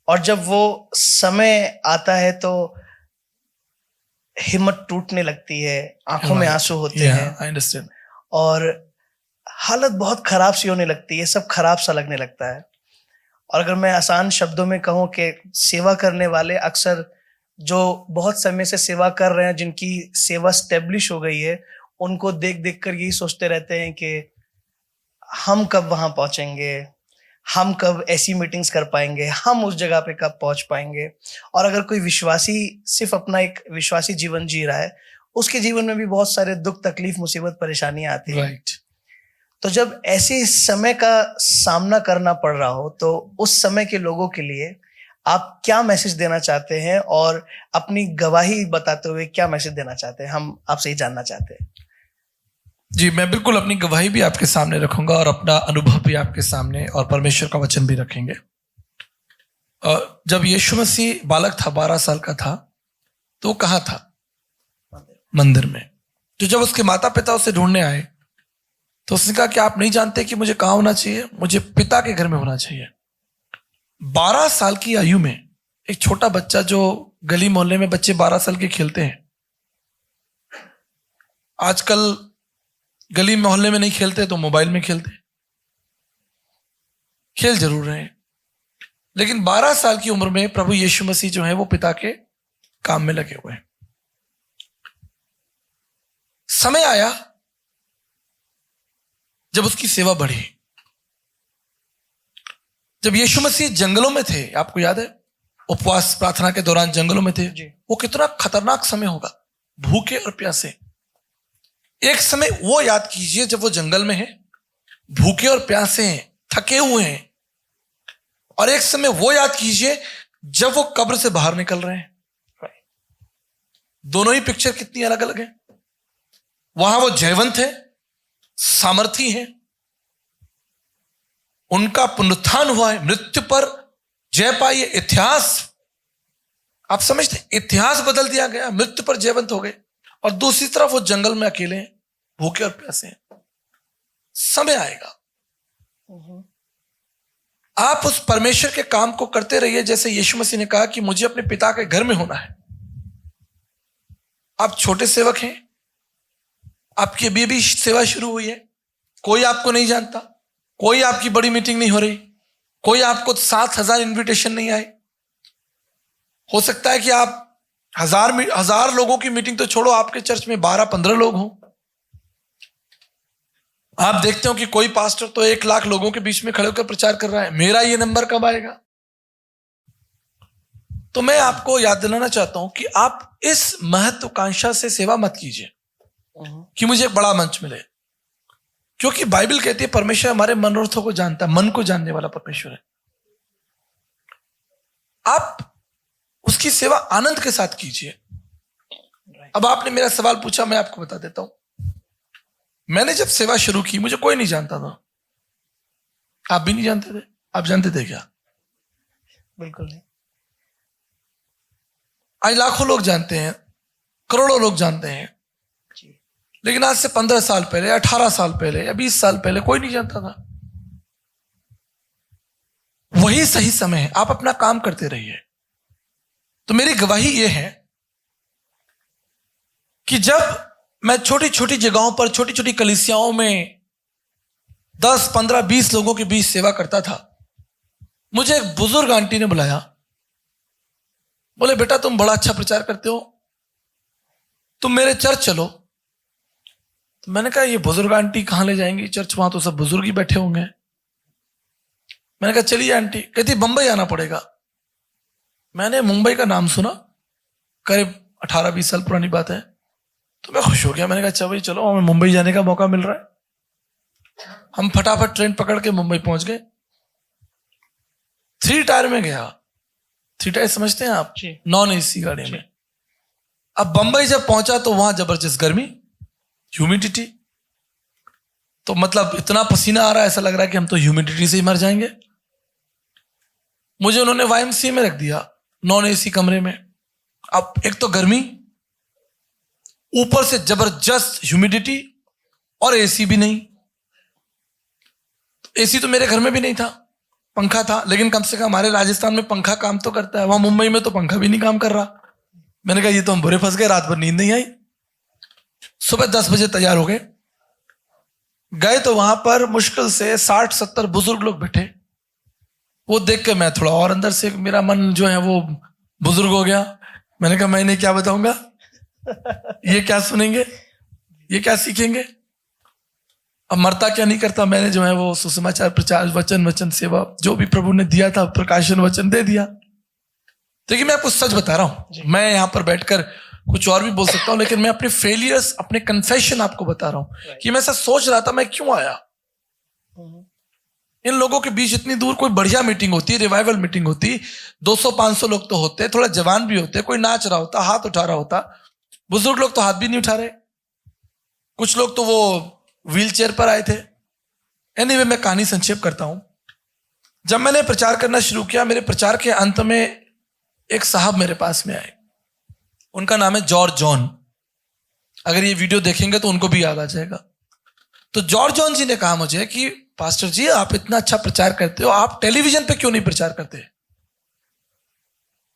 और जब वो समय आता है तो हिम्मत टूटने लगती है, आंखों में आंसू होते हैं आई अंडरस्टैंड, और हालत बहुत खराब सी होने लगती है, सब खराब सा लगने लगता है। और अगर मैं आसान शब्दों में कहूँ कि सेवा करने वाले अक्सर जो बहुत समय से सेवा कर रहे हैं, जिनकी सेवा स्टेब्लिश हो गई है, उनको देख देख कर यही सोचते रहते हैं कि हम कब वहां पहुंचेंगे, हम कब ऐसी मीटिंग्स कर पाएंगे, हम उस जगह पे कब पहुंच पाएंगे। और अगर कोई विश्वासी सिर्फ अपना एक विश्वासी जीवन जी रहा है, उसके जीवन में भी बहुत सारे दुख, तकलीफ, मुसीबत, परेशानियां आती हैं। राइट। तो जब ऐसे समय का सामना करना पड़ रहा हो तो उस समय के लोगों के लिए आप क्या मैसेज देना चाहते हैं और अपनी गवाही बताते हुए क्या मैसेज देना चाहते हैं? हम आपसे ही जानना चाहते हैं। जी, मैं बिल्कुल अपनी गवाही भी आपके सामने रखूंगा और अपना अनुभव भी आपके सामने, और परमेश्वर का वचन भी रखेंगे। जब यीशु मसीह बालक था, 12 साल का था, तो कहाँ था? मंदिर में। तो जब उसके माता पिता उसे ढूंढने आए तो उसने कहा कि आप नहीं जानते कि मुझे कहाँ होना चाहिए? मुझे पिता के घर में होना चाहिए। 12 साल की आयु में एक छोटा बच्चा, जो गली मोहल्ले में बच्चे 12 साल के खेलते हैं, आजकल गली मोहल्ले में नहीं खेलते तो मोबाइल में खेलते हैं, खेल जरूर रहे हैं, लेकिन 12 साल की उम्र में प्रभु यीशु मसीह जो है वो पिता के काम में लगे हुए हैं। समय आया जब उसकी सेवा बढ़ी। जब यीशु मसीह जंगलों में थे, आपको याद है, उपवास प्रार्थना के दौरान जंगलों में थे, वो कितना खतरनाक समय होगा, भूखे और प्यासे। एक समय वो याद कीजिए जब वो जंगल में है, भूखे और प्यासे हैं, थके हुए हैं, और एक समय वो याद कीजिए जब वो कब्र से बाहर निकल रहे हैं। दोनों ही पिक्चर कितनी अलग अलग है। वहां वो जयवंत है, सामर्थी है, उनका पुनरुत्थान हुआ है, मृत्यु पर जय पाई है, इतिहास, आप समझते, इतिहास बदल दिया गया, मृत्यु पर जयवंत हो गए। और दूसरी तरफ वो जंगल में अकेले हैं, भूखे और प्यासे हैं। समय आएगा, आप उस परमेश्वर के काम को करते रहिए, जैसे यीशु मसीह ने कहा कि मुझे अपने पिता के घर में होना है। आप छोटे सेवक हैं, आपकी अभी अभी सेवा शुरू हुई है, कोई आपको नहीं जानता, कोई आपकी बड़ी मीटिंग नहीं हो रही, कोई आपको 7,000 इन्विटेशन नहीं आए। हो सकता है कि आप हजार लोगों की मीटिंग तो छोड़ो, आपके चर्च में 12-15 लोग हों। आप देखते हो कि कोई पास्टर तो 1 लाख लोगों के बीच में खड़े होकर प्रचार कर रहा है, मेरा ये नंबर कब आएगा? तो मैं आपको याद दिलाना चाहता हूं कि आप इस महत्वाकांक्षा से सेवा मत कीजिए कि मुझे एक बड़ा मंच मिले, क्योंकि बाइबल कहती है परमेश्वर हमारे मनोरथों को जानता है, मन को जानने वाला परमेश्वर है। आप उसकी सेवा आनंद के साथ कीजिए। अब आपने मेरा सवाल पूछा, मैं आपको बता देता हूं। मैंने जब सेवा शुरू की मुझे कोई नहीं जानता था, आप भी नहीं जानते थे। आप जानते थे क्या? बिल्कुल नहीं। आज लाखों लोग जानते हैं, करोड़ों लोग जानते हैं, लेकिन आज से 15 साल पहले, 18 साल पहले या 20 साल पहले कोई नहीं जानता था। वही सही समय है, आप अपना काम करते रहिए। तो मेरी गवाही यह है कि जब मैं छोटी छोटी जगहों पर, छोटी छोटी कलीसियाओं में 10, 15, 20 लोगों के बीच सेवा करता था, मुझे एक बुजुर्ग आंटी ने बुलाया। बोले, बेटा तुम बड़ा अच्छा प्रचार करते हो, तुम मेरे चर्च चलो। तो मैंने कहा, ये बुजुर्ग आंटी कहां ले जाएंगी चर्च, वहां तो सब बुजुर्ग ही बैठे होंगे। मैंने कहा चलिए आंटी। कहती बंबई आना पड़ेगा। मैंने मुंबई का नाम सुना, करीब 18-20 साल पुरानी बात है। तो मैं खुश हो गया। मैंने कहा अच्छा भाई चलो, हमें मुंबई जाने का मौका मिल रहा है। हम फटाफट ट्रेन पकड़ के मुंबई पहुंच गए। 3 टायर में गया। 3 टायर समझते हैं आप? नॉन एसी गाड़ी में। अब बंबई जब पहुंचा तो वहां जबरदस्त गर्मी, ह्यूमिडिटी। तो मतलब इतना पसीना आ रहा है, ऐसा लग रहा है कि हम तो ह्यूमिडिटी से ही मर जाएंगे। मुझे उन्होंने YMCA में रख दिया, नॉन एसी कमरे में। अब एक तो गर्मी, ऊपर से जबरदस्त ह्यूमिडिटी, और एसी भी नहीं। एसी तो मेरे घर में भी नहीं था, पंखा था, लेकिन कम से कम हमारे राजस्थान में पंखा काम तो करता है, वहां मुंबई में तो पंखा भी नहीं काम कर रहा। मैंने कहा ये तो हम बुरे फंस गए, रात भर नींद नहीं आई। सुबह 10 बजे तैयार हो गए, गए तो वहां पर मुश्किल से 60-70 बुजुर्ग लोग बैठे। वो देख के मैं थोड़ा और अंदर से, मेरा मन जो है वो बुजुर्ग हो गया। मैंने कहा मैं इन्हें क्या बताऊंगा, ये क्या सुनेंगे, ये क्या सीखेंगे। अब मरता क्या नहीं करता, मैंने जो है वो सुसमाचार प्रचार, वचन सेवा जो भी प्रभु ने दिया था, प्रकाशन वचन दे दिया। देखिए मैं आपको सच बता रहा हूं, मैं यहां पर बैठकर कुछ और भी बोल सकता हूं, लेकिन मैं अपने फेलियर्स, अपने कन्फेशन आपको बता रहा हूं कि मैं ऐसा सोच रहा था मैं क्यों आया। इन लोगों के बीच इतनी दूर, कोई बढ़िया मीटिंग होती, रिवाइवल मीटिंग होती, 200-500 लोग तो होते, थोड़ा जवान भी होते, कोई नाच रहा होता, हाथ उठा रहा होता। बुजुर्ग लोग तो हाथ भी नहीं उठा रहे, कुछ लोग तो वो व्हील चेयर पर आए थे। एनीवे, मैं कहानी संक्षेप करता हूं। जब मैंने प्रचार करना शुरू किया, मेरे प्रचार के अंत में एक साहब मेरे पास में आए। उनका नाम है जॉर्ज जॉन। अगर ये वीडियो देखेंगे तो उनको भी याद आ जाएगा। तो जॉर्ज जॉन जी ने कहा मुझे कि पास्टर जी, आप इतना अच्छा प्रचार करते हो, आप टेलीविजन पे क्यों नहीं प्रचार करते।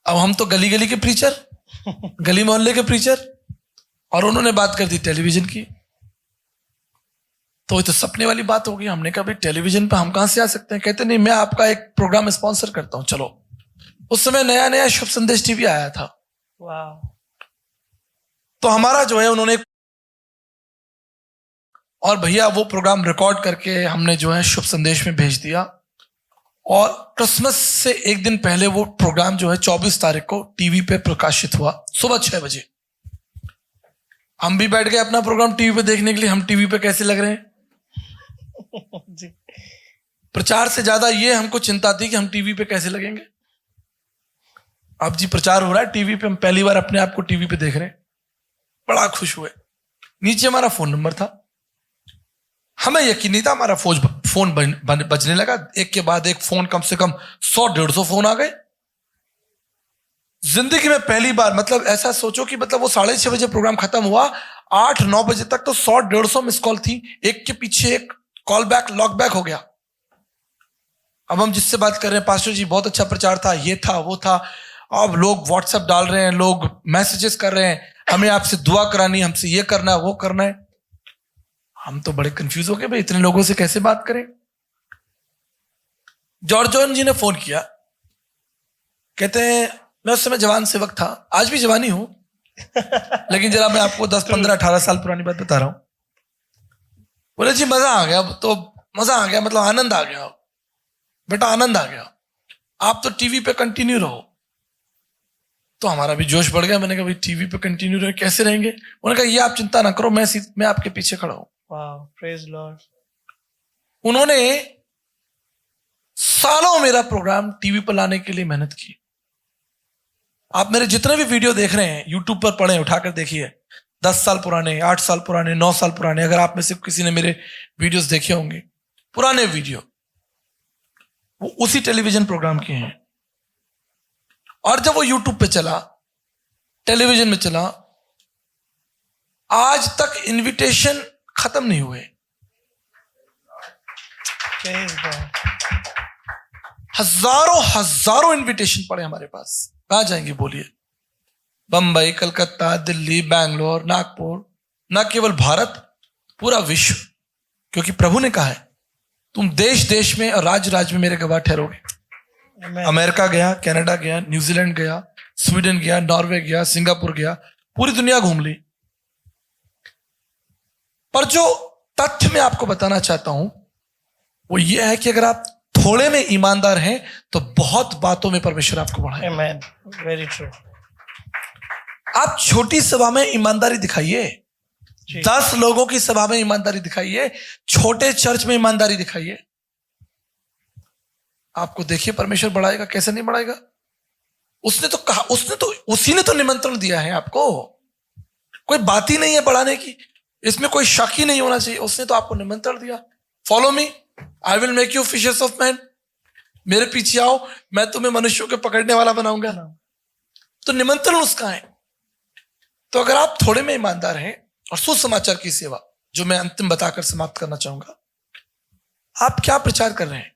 अब हम तो गली गली के प्रीचर, गली मोहल्ले के प्रीचर, और उन्होंने बात कर दी टेलीविजन की। तो ये तो सपने वाली बात होगी। हमने कहा भाई टेलीविजन पे हम कहां से आ सकते हैं। कहते नहीं, मैं आपका एक प्रोग्राम स्पॉन्सर करता हूं, चलो। उस समय नया नया शुभ संदेश टीवी आया था। वाह। तो हमारा जो है उन्होंने, और भैया वो प्रोग्राम रिकॉर्ड करके हमने जो है शुभ संदेश में भेज दिया। और क्रिसमस से एक दिन पहले वो प्रोग्राम जो है 24 तारीख को टीवी पे प्रकाशित हुआ, सुबह 6 बजे। हम भी बैठ गए अपना प्रोग्राम टीवी पे देखने के लिए, हम टीवी पे कैसे लग रहे हैं। जी। प्रचार से ज्यादा ये हमको चिंता थी कि हम टीवी पे कैसे लगेंगे। अब जी प्रचार हो रहा है टीवी पे, हम पहली बार अपने आप को टीवी पे देख रहे हैं, बड़ा खुश हुए। नीचे हमारा फोन नंबर था, हमें यकीन नहीं था, हमारा फोन बजने लगा, एक के बाद एक फोन, कम से कम 100-150 फोन आ गए। जिंदगी में पहली बार, मतलब ऐसा सोचो कि मतलब वो 6:30 बजे प्रोग्राम खत्म हुआ, 8-9 बजे तक तो 100-150 मिस कॉल थी, एक के पीछे एक कॉल बैक, लॉक बैक हो गया। अब हम जिससे बात कर रहे हैं, पास्टर जी बहुत अच्छा प्रचार था, ये था वो था। अब लोग व्हाट्सएप डाल रहे हैं, लोग मैसेजेस कर रहे हैं, हमें आपसे दुआ करानी, हमसे ये करना है वो करना है। हम तो बड़े कंफ्यूज हो गए, भाई इतने लोगों से कैसे बात करें। जॉर्ज जॉन जी ने फोन किया, कहते हैं, मैं उस समय जवान सेवक था, आज भी जवानी हूं, लेकिन जरा मैं आपको 10, 15, 18 साल पुरानी बात बता रहा हूं। बोले जी मजा आ गया, तो मजा आ गया, मतलब आनंद आ गया बेटा, आनंद आ गया, आप तो टीवी पे कंटिन्यू रहो। तो हमारा भी जोश बढ़ गया। मैंने कहा भाई टीवी पे कंटिन्यू रहे, कैसे रहेंगे? उन्होंने कहा ये आप चिंता ना करो, मैं आपके पीछे खड़ा हूं। वाह, प्रेज लॉर्ड। उन्होंने सालों मेरा प्रोग्राम टीवी पर लाने के लिए मेहनत की। आप मेरे जितने भी वीडियो देख रहे हैं यूट्यूब पर पढ़े, उठाकर देखिए, 10 साल पुराने, 8 साल पुराने, 9 साल पुराने, अगर आप में से किसी ने मेरे वीडियोस देखे होंगे, पुराने वीडियो, वो उसी टेलीविजन प्रोग्राम के हैं। और जब वो यूट्यूब पे चला, टेलीविजन में चला, आज तक इनविटेशन खत्म नहीं हुए। Praise God. हजारों हजारों इनविटेशन पड़े हमारे पास। कहां जाएंगे बोलिए? बंबई, कलकत्ता, दिल्ली, बैंगलोर, नागपुर, न केवल भारत, पूरा विश्व। क्योंकि प्रभु ने कहा है तुम देश देश में और राज्य राज्य में मेरे गवाह ठहरोगे। Amen. अमेरिका गया, कनाडा गया, न्यूजीलैंड गया, स्वीडन गया, नॉर्वे गया, सिंगापुर गया, पूरी दुनिया घूम ली। पर जो तथ्य मैं आपको बताना चाहता हूं वो ये है कि अगर आप थोड़े में ईमानदार हैं तो बहुत बातों में परमेश्वर आपको बढ़ाएगा। Amen. Very true. आप छोटी सभा में ईमानदारी दिखाइए, जी। 10 लोगों की सभा में ईमानदारी दिखाइए, छोटे चर्च में ईमानदारी दिखाइए, आपको देखिए परमेश्वर बढ़ाएगा। कैसे नहीं बढ़ाएगा? उसने तो कहा, उसी ने तो निमंत्रण दिया है आपको। कोई बात ही नहीं है बढ़ाने की, इसमें कोई शक ही नहीं होना चाहिए। उसने तो आपको निमंत्रण दिया, follow me, I will make you fishers of man. मेरे पीछे आओ, मैं तुम्हें मनुष्यों के पकड़ने वाला बनाऊंगा। तो निमंत्रण उसका है। तो अगर आप थोड़े में ईमानदार हैं, और सुसमाचार की सेवा, जो मैं अंतिम बताकर समाप्त करना चाहूंगा, आप क्या प्रचार कर रहे हैं?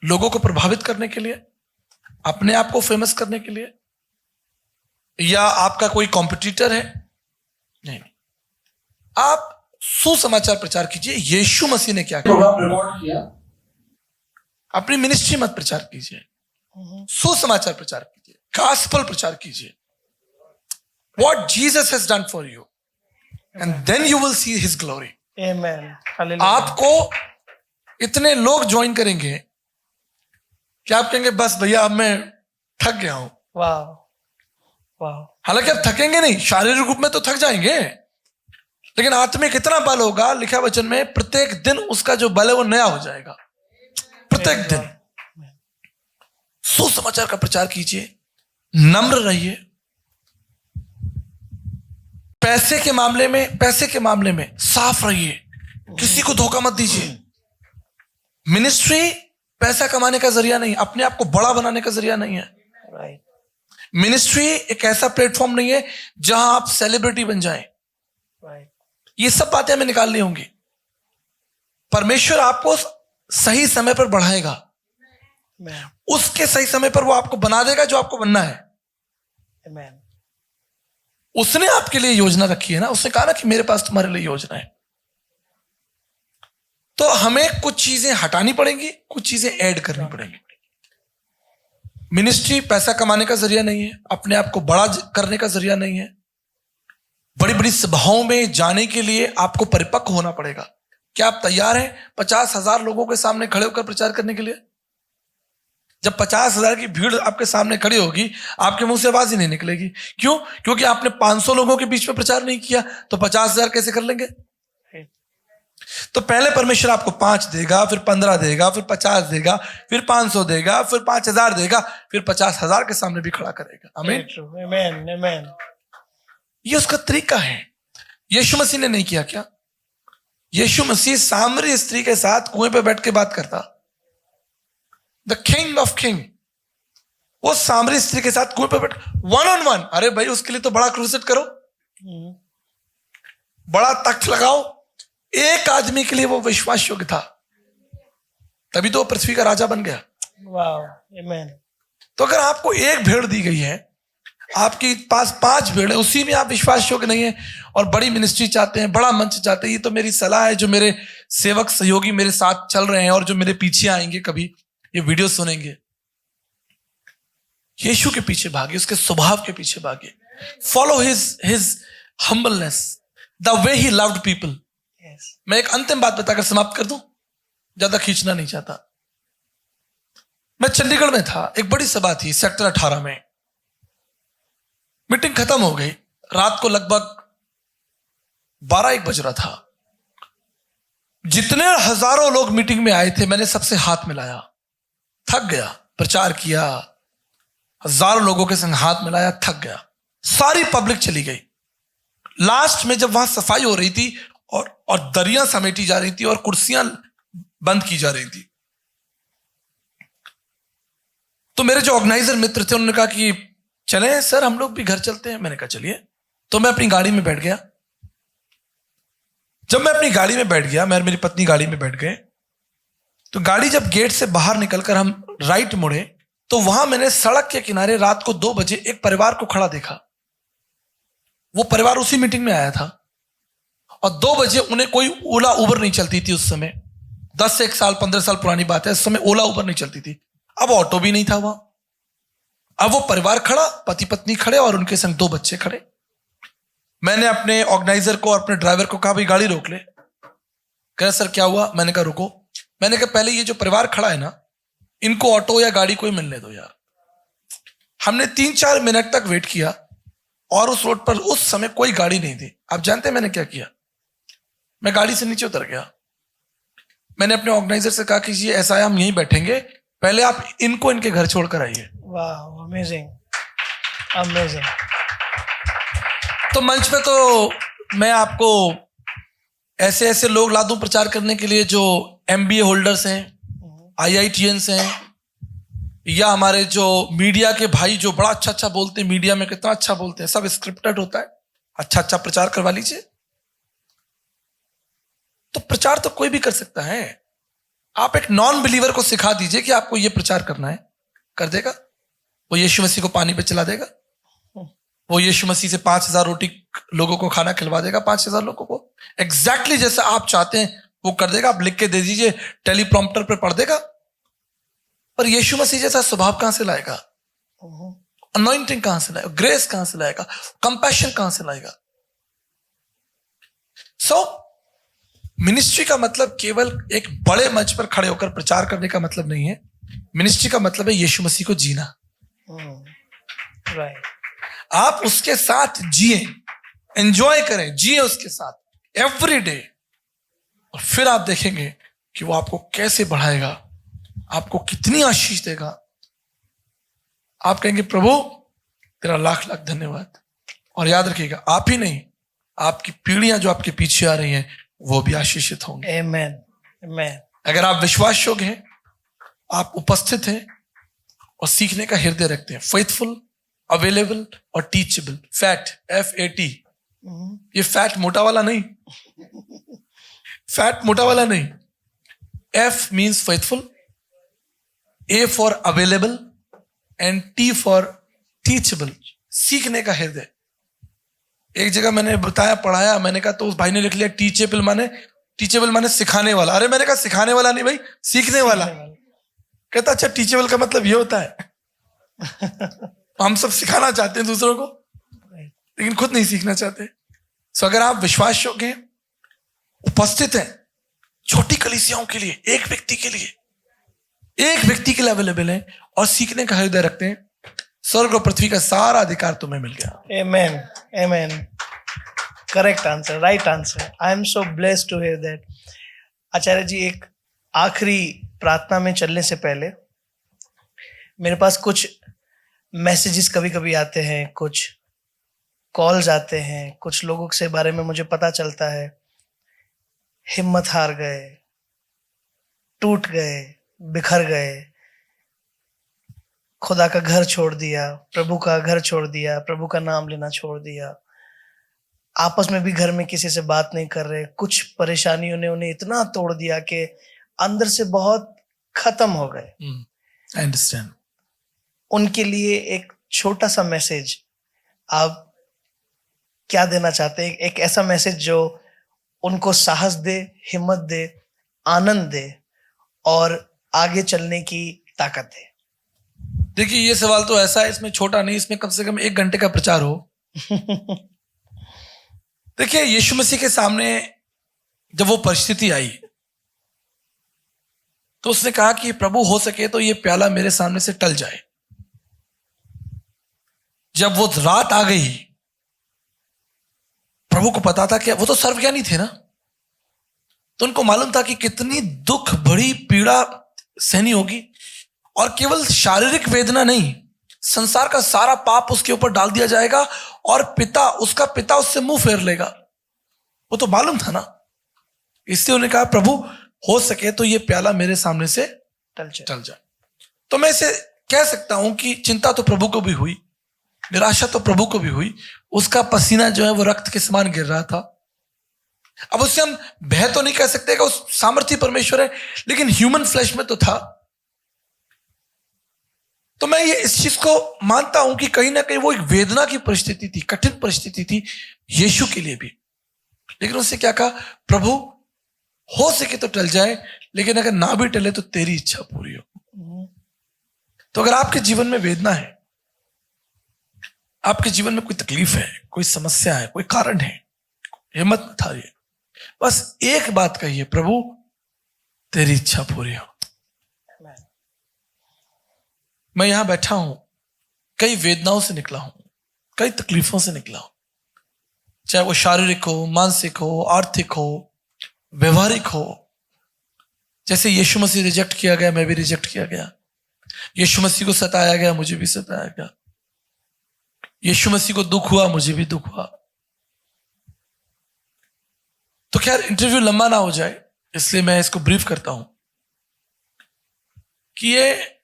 लोगों को प्रभावित करने के लिए, अपने आप को फेमस करने के लिए, या आपका कोई कॉम्पिटिटर है? नहीं, आप सुसमाचार प्रचार कीजिए। यीशु मसीह ने क्या किया? अपनी मिनिस्ट्री मत प्रचार कीजिए, सुसमाचार प्रचार कीजिए, गॉस्पेल प्रचार कीजिए। What Jesus has done for you, and then you will see His glory. Amen. Hallelujah. आपको इतने लोग ज्वाइन करेंगे कि आप कहेंगे बस भैया अब मैं थक गया हूं। वाह, वाह। हालांकि आप थकेंगे नहीं, शारीरिक रूप में तो थक जाएंगे, लेकिन आत्मिक इतना बल होगा, लिखा वचन में, प्रत्येक दिन उसका जो बल है वो नया हो जाएगा। प्रत्येक दिन सुसमाचार का प्रचार कीजिए, नम्र रहिए। पैसे के मामले में साफ रहिए, किसी को धोखा मत दीजिए। मिनिस्ट्री पैसा कमाने का जरिया नहीं, अपने आप को बड़ा बनाने का जरिया नहीं है। राइट। मिनिस्ट्री एक ऐसा प्लेटफॉर्म नहीं है जहां आप सेलिब्रिटी बन जाएं। राइट। ये सब बातें हमें निकालनी होंगी। परमेश्वर आपको सही समय पर बढ़ाएगा, Amen. उसके सही समय पर वो आपको बना देगा जो आपको बनना है। Amen. उसने आपके लिए योजना रखी है ना, उसने कहा ना कि मेरे पास तुम्हारे लिए योजना है। तो हमें कुछ चीजें हटानी पड़ेंगी, कुछ चीजें ऐड करनी पड़ेंगी। मिनिस्ट्री पैसा कमाने का जरिया नहीं है, अपने आप को बड़ा करने का जरिया नहीं है। बड़ी बड़ी सभाओं में जाने के लिए आपको परिपक्व होना पड़ेगा। क्या आप तैयार हैं 50,000 लोगों के सामने खड़े होकर प्रचार करने के लिए? जब 50,000 की भीड़ आपके सामने खड़ी होगी, आपके मुंह से आवाज ही नहीं निकलेगी। क्यों? क्योंकि आपने 500 लोगों के बीच में प्रचार नहीं किया, तो 50,000 कैसे कर लेंगे? तो पहले परमेश्वर आपको 5 देगा, फिर 15 देगा, फिर 50 देगा, फिर 500 देगा, फिर 5,000 देगा, फिर 50,000 के सामने भी खड़ा करेगा। आमीन। Amen. Amen. ये उसका तरीका है। यीशु मसीह ने नहीं किया क्या? यीशु मसीह सामरी स्त्री के साथ कुएं पे बैठ के बात करता। द किंग ऑफ किंग, वो सामरी स्त्री के साथ कुएं पे बैठ, 1-on-1। अरे भाई, उसके लिए तो बड़ा क्रूसेड करो, बड़ा तख्त लगाओ। एक आदमी के लिए वो विश्वास योग्य था, तभी तो वो पृथ्वी का राजा बन गया। Wow. Amen. तो अगर आपको एक भेड़ दी गई है, आपके पास 5 भेड़ है, उसी में आप विश्वास योग्य नहीं है और बड़ी मिनिस्ट्री चाहते हैं, बड़ा मंच चाहते हैं, ये तो मेरी सलाह है जो मेरे सेवक सहयोगी मेरे साथ चल रहे हैं और जो मेरे पीछे आएंगे, कभी ये वीडियो सुनेंगे, यीशु के पीछे भागे, उसके स्वभाव के पीछे भागे। Follow his humbleness, the way he loved people. Yes. मैं एक अंतिम बात बताकर समाप्त कर दूं, ज्यादा खींचना नहीं चाहता। मैं चंडीगढ़ में था, एक बड़ी सभा थी सेक्टर 18 में। मीटिंग खत्म हो गई, रात को लगभग 12-1 बज रहा था। जितने हजारों लोग मीटिंग में आए थे, मैंने सबसे हाथ मिलाया, थक गया। प्रचार किया, हजारों लोगों के संग हाथ मिलाया, थक गया। सारी पब्लिक चली गई। लास्ट में जब वहां सफाई हो रही थी और दरियां समेटी जा रही थी और कुर्सियां बंद की जा रही थी, तो मेरे जो ऑर्गेनाइजर मित्र थे उन्होंने कहा कि चलें सर, हम लोग भी घर चलते हैं। मैंने कहा चलिए। तो मैं अपनी गाड़ी में बैठ गया। जब मैं अपनी गाड़ी में बैठ गया, मैं और मेरी पत्नी गाड़ी में बैठ गए, तो गाड़ी जब गेट से बाहर निकलकर हम राइट मुड़े, तो वहां मैंने सड़क के किनारे रात को 2 बजे एक परिवार को खड़ा देखा। वो परिवार उसी मीटिंग में आया था और 2 बजे उन्हें कोई ओला उबर नहीं चलती थी उस समय। 10 से 1 साल 15 साल पुरानी बात है, उस समय ओला उबर नहीं चलती थी। अब ऑटो भी नहीं था वहां। अब वो परिवार खड़ा, पति पत्नी खड़े और उनके संग 2 बच्चे खड़े। मैंने अपने ऑर्गेनाइजर को और अपने ड्राइवर को कहा, भाई गाड़ी रोक ले। कह रहे सर क्या हुआ? मैंने कहा रुको। मैंने कहा पहले ये जो परिवार खड़ा है ना, इनको ऑटो या गाड़ी कोई मिलने दो यार। हमने 3-4 मिनट तक वेट किया और उस रोड पर उस समय कोई गाड़ी नहीं थी। आप जानते हैं मैंने क्या किया? मैं गाड़ी से नीचे उतर गया। मैंने अपने ऑर्गेनाइजर से कहा कि ये ऐसा है, हम यहीं बैठेंगे, पहले आप इनको इनके घर छोड़कर आइए। वाह, अमेजिंग, अमेजिंग। तो मंच पे तो मैं आपको ऐसे ऐसे लोग ला दूं प्रचार करने के लिए जो MBA होल्डर्स हैं, IITians हैं, या हमारे जो मीडिया के भाई जो बड़ा अच्छा अच्छा बोलते हैं, मीडिया में कितना अच्छा बोलते हैं, सब स्क्रिप्टेड होता है। अच्छा अच्छा प्रचार करवा लीजिए। तो प्रचार तो कोई भी कर सकता है। आप एक नॉन बिलीवर को सिखा दीजिए कि आपको यह प्रचार करना है, कर देगा। वो यीशु मसीह को पानी पे चला देगा। वो यीशु मसीह से 5000 रोटी लोगों को खाना खिलवा देगा, 5000 लोगों को एग्जैक्टली जैसा आप चाहते हैं वो कर देगा। आप लिख के दे दीजिए, टेलीप्रॉम्प्टर पे पढ़ देगा। पर यीशु मसीह जैसा स्वभाव कहां से लाएगा? अनॉइंटिंग कहां से लाएगा? ग्रेस कहां से लाएगा? कंपैशन कहां से लाएगा? सो मिनिस्ट्री का मतलब केवल एक बड़े मंच पर खड़े होकर प्रचार करने का मतलब नहीं है। मिनिस्ट्री का मतलब है यीशु मसीह को जीना। राइट। आप उसके साथ जिए, एंजॉय करें, जिए उसके साथ एवरी डे, और फिर आप देखेंगे कि वो आपको कैसे बढ़ाएगा, आपको कितनी आशीष देगा। आप कहेंगे प्रभु तेरा लाख लाख धन्यवाद। और याद रखिएगा, आप ही नहीं, आपकी पीढ़ियां जो आपके पीछे आ रही हैं वो भी आशीषित होंगे। आमेन, आमेन। अगर आप विश्वास योग्य हैं, आप उपस्थित हैं और सीखने का हृदय रखते हैं, फेथफुल, अवेलेबल और टीचेबल। Fat, FAT। ये फैट मोटा वाला नहीं, फैट मोटा वाला नहीं। F means faithful, A for available and T for teachable, सीखने का हृदय। एक जगह मैंने बताया, पढ़ाया, मैंने कहा तो उस भाई ने लिख लिया टीचेबल माने सिखाने वाला। अरे मैंने कहा सिखाने वाला नहीं भाई, सीखने वाला। कहता अच्छा टीचेबल का मतलब ये होता है। हम सब सिखाना चाहते हैं दूसरों को, लेकिन खुद नहीं सीखना चाहते। सो अगर आप विश्वास योग्य हैं, उपस्थित हैं, छोटी कलीसियाओं के लिए, एक व्यक्ति के लिए अवेलेबल हैं और सीखने का हृदय रखते हैं, स्वर्ग और पृथ्वी का सारा अधिकार तुम्हें मिल गया। Amen, amen. Correct answer, right answer. I am so blessed to hear that. आचार्य जी, एक आखिरी प्रार्थना में चलने से पहले मेरे पास कुछ मैसेजेस कभी कभी आते हैं, कुछ कॉल्स आते हैं, कुछ लोगों से बारे में मुझे पता चलता है हिम्मत हार गए, टूट गए, बिखर गए, खुदा का घर छोड़ दिया, प्रभु का घर छोड़ दिया, प्रभु का नाम लेना छोड़ दिया, आपस में भी घर में किसी से बात नहीं कर रहे। कुछ परेशानियों ने उन्हें इतना तोड़ दिया कि अंदर से बहुत खत्म हो गए। I understand. उनके लिए एक छोटा सा मैसेज आप क्या देना चाहते हैं? एक ऐसा मैसेज जो उनको साहस दे, हिम्मत दे, आनंद दे और आगे चलने की ताकत दे। देखिए ये सवाल तो ऐसा है, इसमें छोटा नहीं, इसमें कम से कम 1 घंटे का प्रचार हो। देखिए यीशु मसीह के सामने जब वो परिस्थिति आई तो उसने कहा कि प्रभु हो सके तो ये प्याला मेरे सामने से टल जाए। जब वो रात आ गई, प्रभु को पता था कि वो तो सर्वज्ञानी थे ना, तो उनको मालूम था कि कितनी दुख भरी पीड़ा सहनी होगी, और केवल शारीरिक वेदना नहीं, संसार का सारा पाप उसके ऊपर डाल दिया जाएगा और उसका पिता उससे मुंह फेर लेगा। वो तो मालूम था ना, इसलिए उन्होंने कहा प्रभु हो सके तो ये प्याला मेरे सामने से टल जाए। तो मैं इसे कह सकता हूं कि चिंता तो प्रभु को भी हुई, निराशा तो प्रभु को भी हुई, उसका पसीना जो है वो रक्त के समान गिर रहा था। अब उससे हम भय तो नहीं कह सकते कि उस सामर्थ्य परमेश्वर है, लेकिन ह्यूमन फ्लैश में तो था। तो मैं ये इस चीज को मानता हूं कि कहीं ना कहीं वो एक वेदना की परिस्थिति थी, कठिन परिस्थिति थी यीशु के लिए भी। लेकिन उससे क्या कहा, प्रभु हो सके तो टल जाए, लेकिन अगर ना भी टले तो तेरी इच्छा पूरी हो। तो अगर आपके जीवन में वेदना है, आपके जीवन में कोई तकलीफ है, कोई समस्या है, कोई कारण है, हिम्मत मत हारिए, बस एक बात कहिए, प्रभु तेरी इच्छा पूरी हो। मैं यहां बैठा हूं, कई वेदनाओं से निकला हूं, कई तकलीफों से निकला हूं, चाहे वो शारीरिक हो, मानसिक हो, आर्थिक हो, व्यवहारिक हो। जैसे यीशु मसीह रिजेक्ट किया गया, मैं भी रिजेक्ट किया गया। यीशु मसीह को सताया गया, मुझे भी सताया गया। यीशु मसीह को दुख हुआ, मुझे भी दुख हुआ। तो खैर इंटरव्यू लंबा ना हो जाए, इसलिए मैं इसको ब्रीफ करता हूं कि ये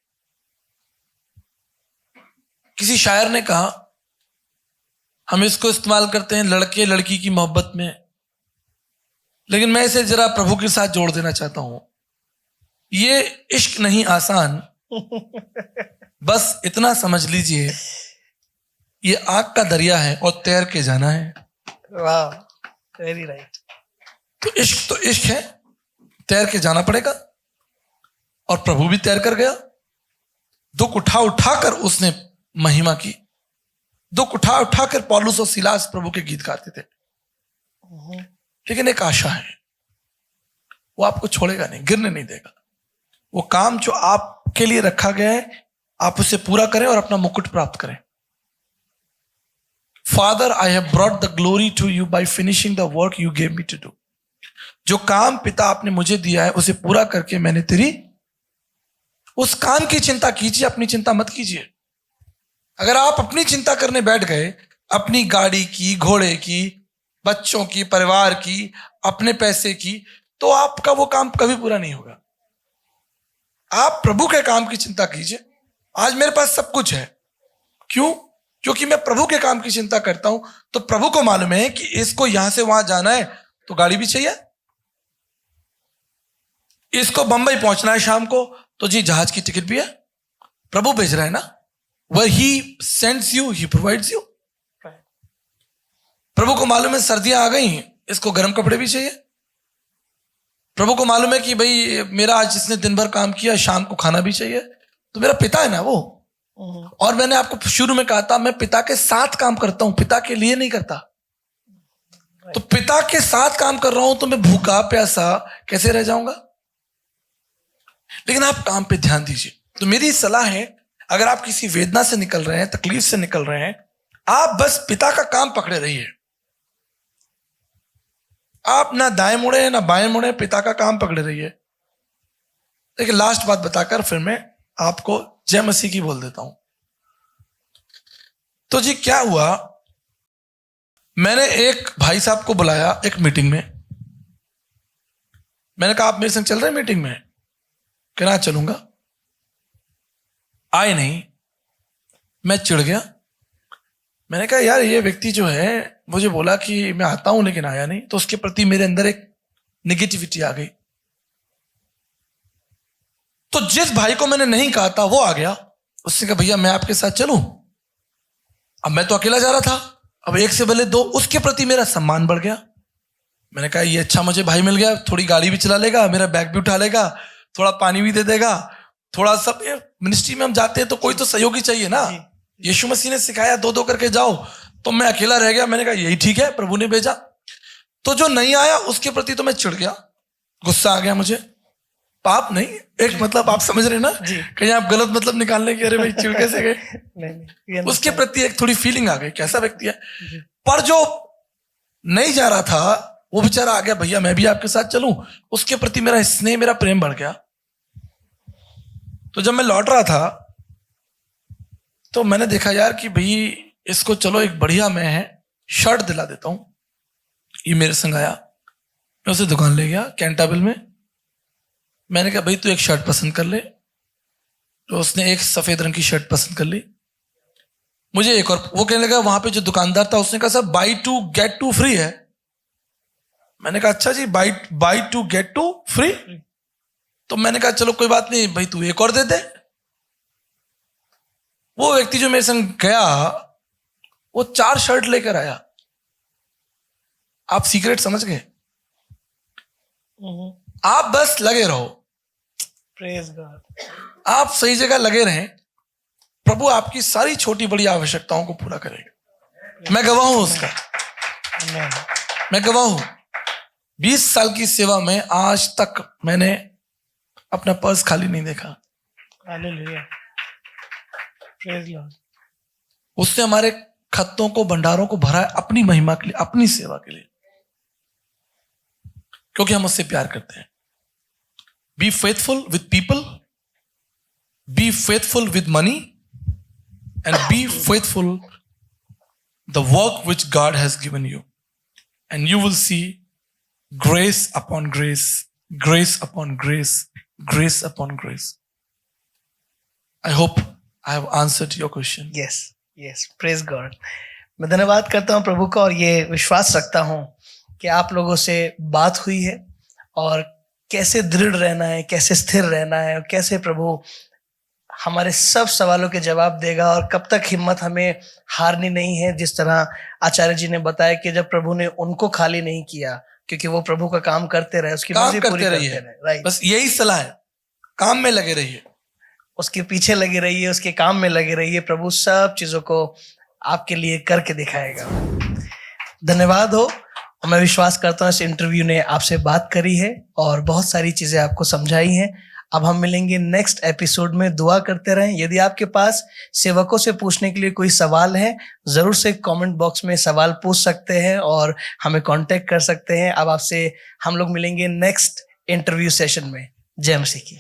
किसी शायर ने कहा, हम इसको इस्तेमाल करते हैं लड़के लड़की की मोहब्बत में, लेकिन मैं इसे जरा प्रभु के साथ जोड़ देना चाहता हूं। ये इश्क नहीं आसान, बस इतना समझ लीजिए, ये आग का दरिया है और तैर के जाना है। वाह, वेरी राइट। तो इश्क है, तैर के जाना पड़ेगा, और प्रभु भी तैर कर गया। दुख उठा उठा कर उसने महिमा की, दुख उठा उठा कर पौलुस और सिलास प्रभु के गीत गाते थे। लेकिन एक आशा है, वो आपको छोड़ेगा नहीं, गिरने नहीं देगा। वो काम जो आपके लिए रखा गया है, आप उसे पूरा करें और अपना मुकुट प्राप्त करें। Father, I have brought the glory to you by finishing the work you gave me to do. जो काम पिता आपने मुझे दिया है, उसे पूरा करके मैंने तेरी, उस काम की चिंता कीजिए, अपनी चिंता मत कीजिए। अगर आप अपनी चिंता करने बैठ गए, अपनी गाड़ी की, घोड़े की, बच्चों की, परिवार की, अपने पैसे की, तो आपका वो काम कभी पूरा नहीं होगा। आप प्रभु के काम की चिंता कीजिए। आज मेरे पास सब कुछ है, क्यों? क्योंकि मैं प्रभु के काम की चिंता करता हूं। तो प्रभु को मालूम है कि इसको यहां से वहां जाना है तो गाड़ी भी चाहिए, इसको बंबई पहुंचना है शाम को तो जी जहाज की टिकट भी है। प्रभु भेज रहा है ना, where he sends you, he provides you। प्रभु को मालूम है सर्दियां आ गई, इसको गर्म कपड़े भी चाहिए। प्रभु को मालूम है कि भाई मेरा आज इसने दिन भर काम किया, शाम को खाना भी चाहिए। तो मेरा पिता है ना वो। और मैंने आपको शुरू में कहा था, मैं पिता के साथ काम करता हूं, पिता के लिए नहीं करता। तो पिता के साथ काम कर रहा हूं तो मैं भूखा प्यासा कैसे रह जाऊंगा? लेकिन आप काम पे ध्यान दीजिए। तो मेरी सलाह है, अगर आप किसी वेदना से निकल रहे हैं, तकलीफ से निकल रहे हैं, आप बस पिता का काम पकड़े रहिए। आप ना दाएं मुड़े ना बाएं मुड़े, पिता का काम पकड़े रहिए। देखिए, लास्ट बात बताकर फिर मैं आपको जय मसीह की बोल देता हूं। तो जी क्या हुआ, मैंने एक भाई साहब को बुलाया एक मीटिंग में। मैंने कहा आप मेरे संग चल रहे हैं मीटिंग में? कहना चलूंगा। आए नहीं, मैं चिढ़ गया। मैंने कहा यार ये व्यक्ति जो है मुझे बोला कि मैं आता हूं लेकिन आया नहीं, तो उसके प्रति मेरे अंदर एक नेगेटिविटी आ गई। तो जिस भाई को मैंने नहीं कहा था वो आ गया, उसने कहा भैया मैं आपके साथ चलूं। अब मैं तो अकेला जा रहा था, अब एक से भले दो, उसके प्रति मेरा सम्मान बढ़ गया। मैंने कहा ये अच्छा मुझे भाई मिल गया, थोड़ी गाड़ी भी चला लेगा, मेरा बैग भी उठा लेगा, थोड़ा पानी भी दे देगा, थोड़ा सब। मिनिस्ट्री में हम जाते हैं तो कोई तो सहयोगी चाहिए ना। यीशु मसीह ने सिखाया दो दो करके जाओ, तो मैं अकेला रह गया। मैंने कहा यही ठीक है, प्रभु ने भेजा। तो जो नहीं आया उसके प्रति तो मैं चिढ़ गया, गुस्सा आ गया मुझे। पाप नहीं, एक मतलब आप समझ रहे ना, जी। कहीं आप गलत मतलब निकालने की, अरे भाई चिढ़ कैसे गए, नहीं उसके प्रति एक थोड़ी फीलिंग आ गई, कैसा व्यक्ति है। पर जो नहीं जा रहा था वो बेचारा आ गया, भैया मैं भी आपके साथ चलूं, उसके प्रति मेरा स्नेह, मेरा प्रेम बढ़ गया। तो जब मैं लौट रहा था तो मैंने देखा यार कि भाई इसको चलो एक बढ़िया मैं है शर्ट दिला देता हूं। ये मेरे संग आया, मैं उसे दुकान ले गया कैंटाबिल में। मैंने कहा भाई तू एक शर्ट पसंद कर ले, तो उसने एक सफेद रंग की शर्ट पसंद कर ली। मुझे एक और, वो कहने लगा, वहां पे जो दुकानदार था उसने कहा sir buy two get two free है। मैंने कहा अच्छा जी, buy two get two free. तो मैंने कहा चलो कोई बात नहीं भाई, तू एक और दे दे। वो व्यक्ति जो मेरे संग गया वो 4 शर्ट लेकर आया। आप सीक्रेट समझ गए? आप बस लगे रहो, प्रेज गॉड, आप सही जगह लगे रहें, प्रभु आपकी सारी छोटी बड़ी आवश्यकताओं को पूरा करेगा। मैं गवाह हूं उसका, मैं गवाह हूं। 20 साल की सेवा में आज तक मैंने अपना पर्स खाली नहीं देखा। Hallelujah, praise Lord. उसने हमारे खत्तों को, भंडारों को भरा है अपनी महिमा के लिए, अपनी सेवा के लिए, क्योंकि हम उससे प्यार करते हैं। Be faithful with people, be faithful with money, and be faithful the work which God has given you, and you will see grace upon grace, grace upon grace, grace upon grace. I hope I have answered your question. Yes, praise God. मैं धन्यवाद करता हूं प्रभु का और ये विश्वास रखता हूं कि आप लोगों से बात हुई है और कैसे दृढ़ रहना है, कैसे स्थिर रहना है, और कैसे प्रभु हमारे सब सवालों के जवाब देगा, और कब तक हिम्मत हमें हारनी नहीं है। जिस तरह आचार्य जी ने बताया कि जब प्रभु ने उनको खाली नहीं किया, क्योंकि वो प्रभु का काम करते रहे, उसकी काम मर्जी पूरी करते रहिए, करते रहे। राइट, बस यही सलाह है, काम में लगे रहिए, उसके पीछे लगे रहिए, उसके काम में लगे रहिए। प्रभु सब चीजों को आपके लिए करके दिखाएगा। धन्यवाद हो। और मैं विश्वास करता हूँ इस इंटरव्यू ने आपसे बात करी है और बहुत सारी चीजें आपको समझाई हैं। अब हम मिलेंगे नेक्स्ट एपिसोड में। दुआ करते रहें। यदि आपके पास सेवकों से पूछने के लिए कोई सवाल है, जरूर से कमेंट बॉक्स में सवाल पूछ सकते हैं और हमें कांटेक्ट कर सकते हैं। अब आपसे हम लोग मिलेंगे नेक्स्ट इंटरव्यू सेशन में। जय मसीह की।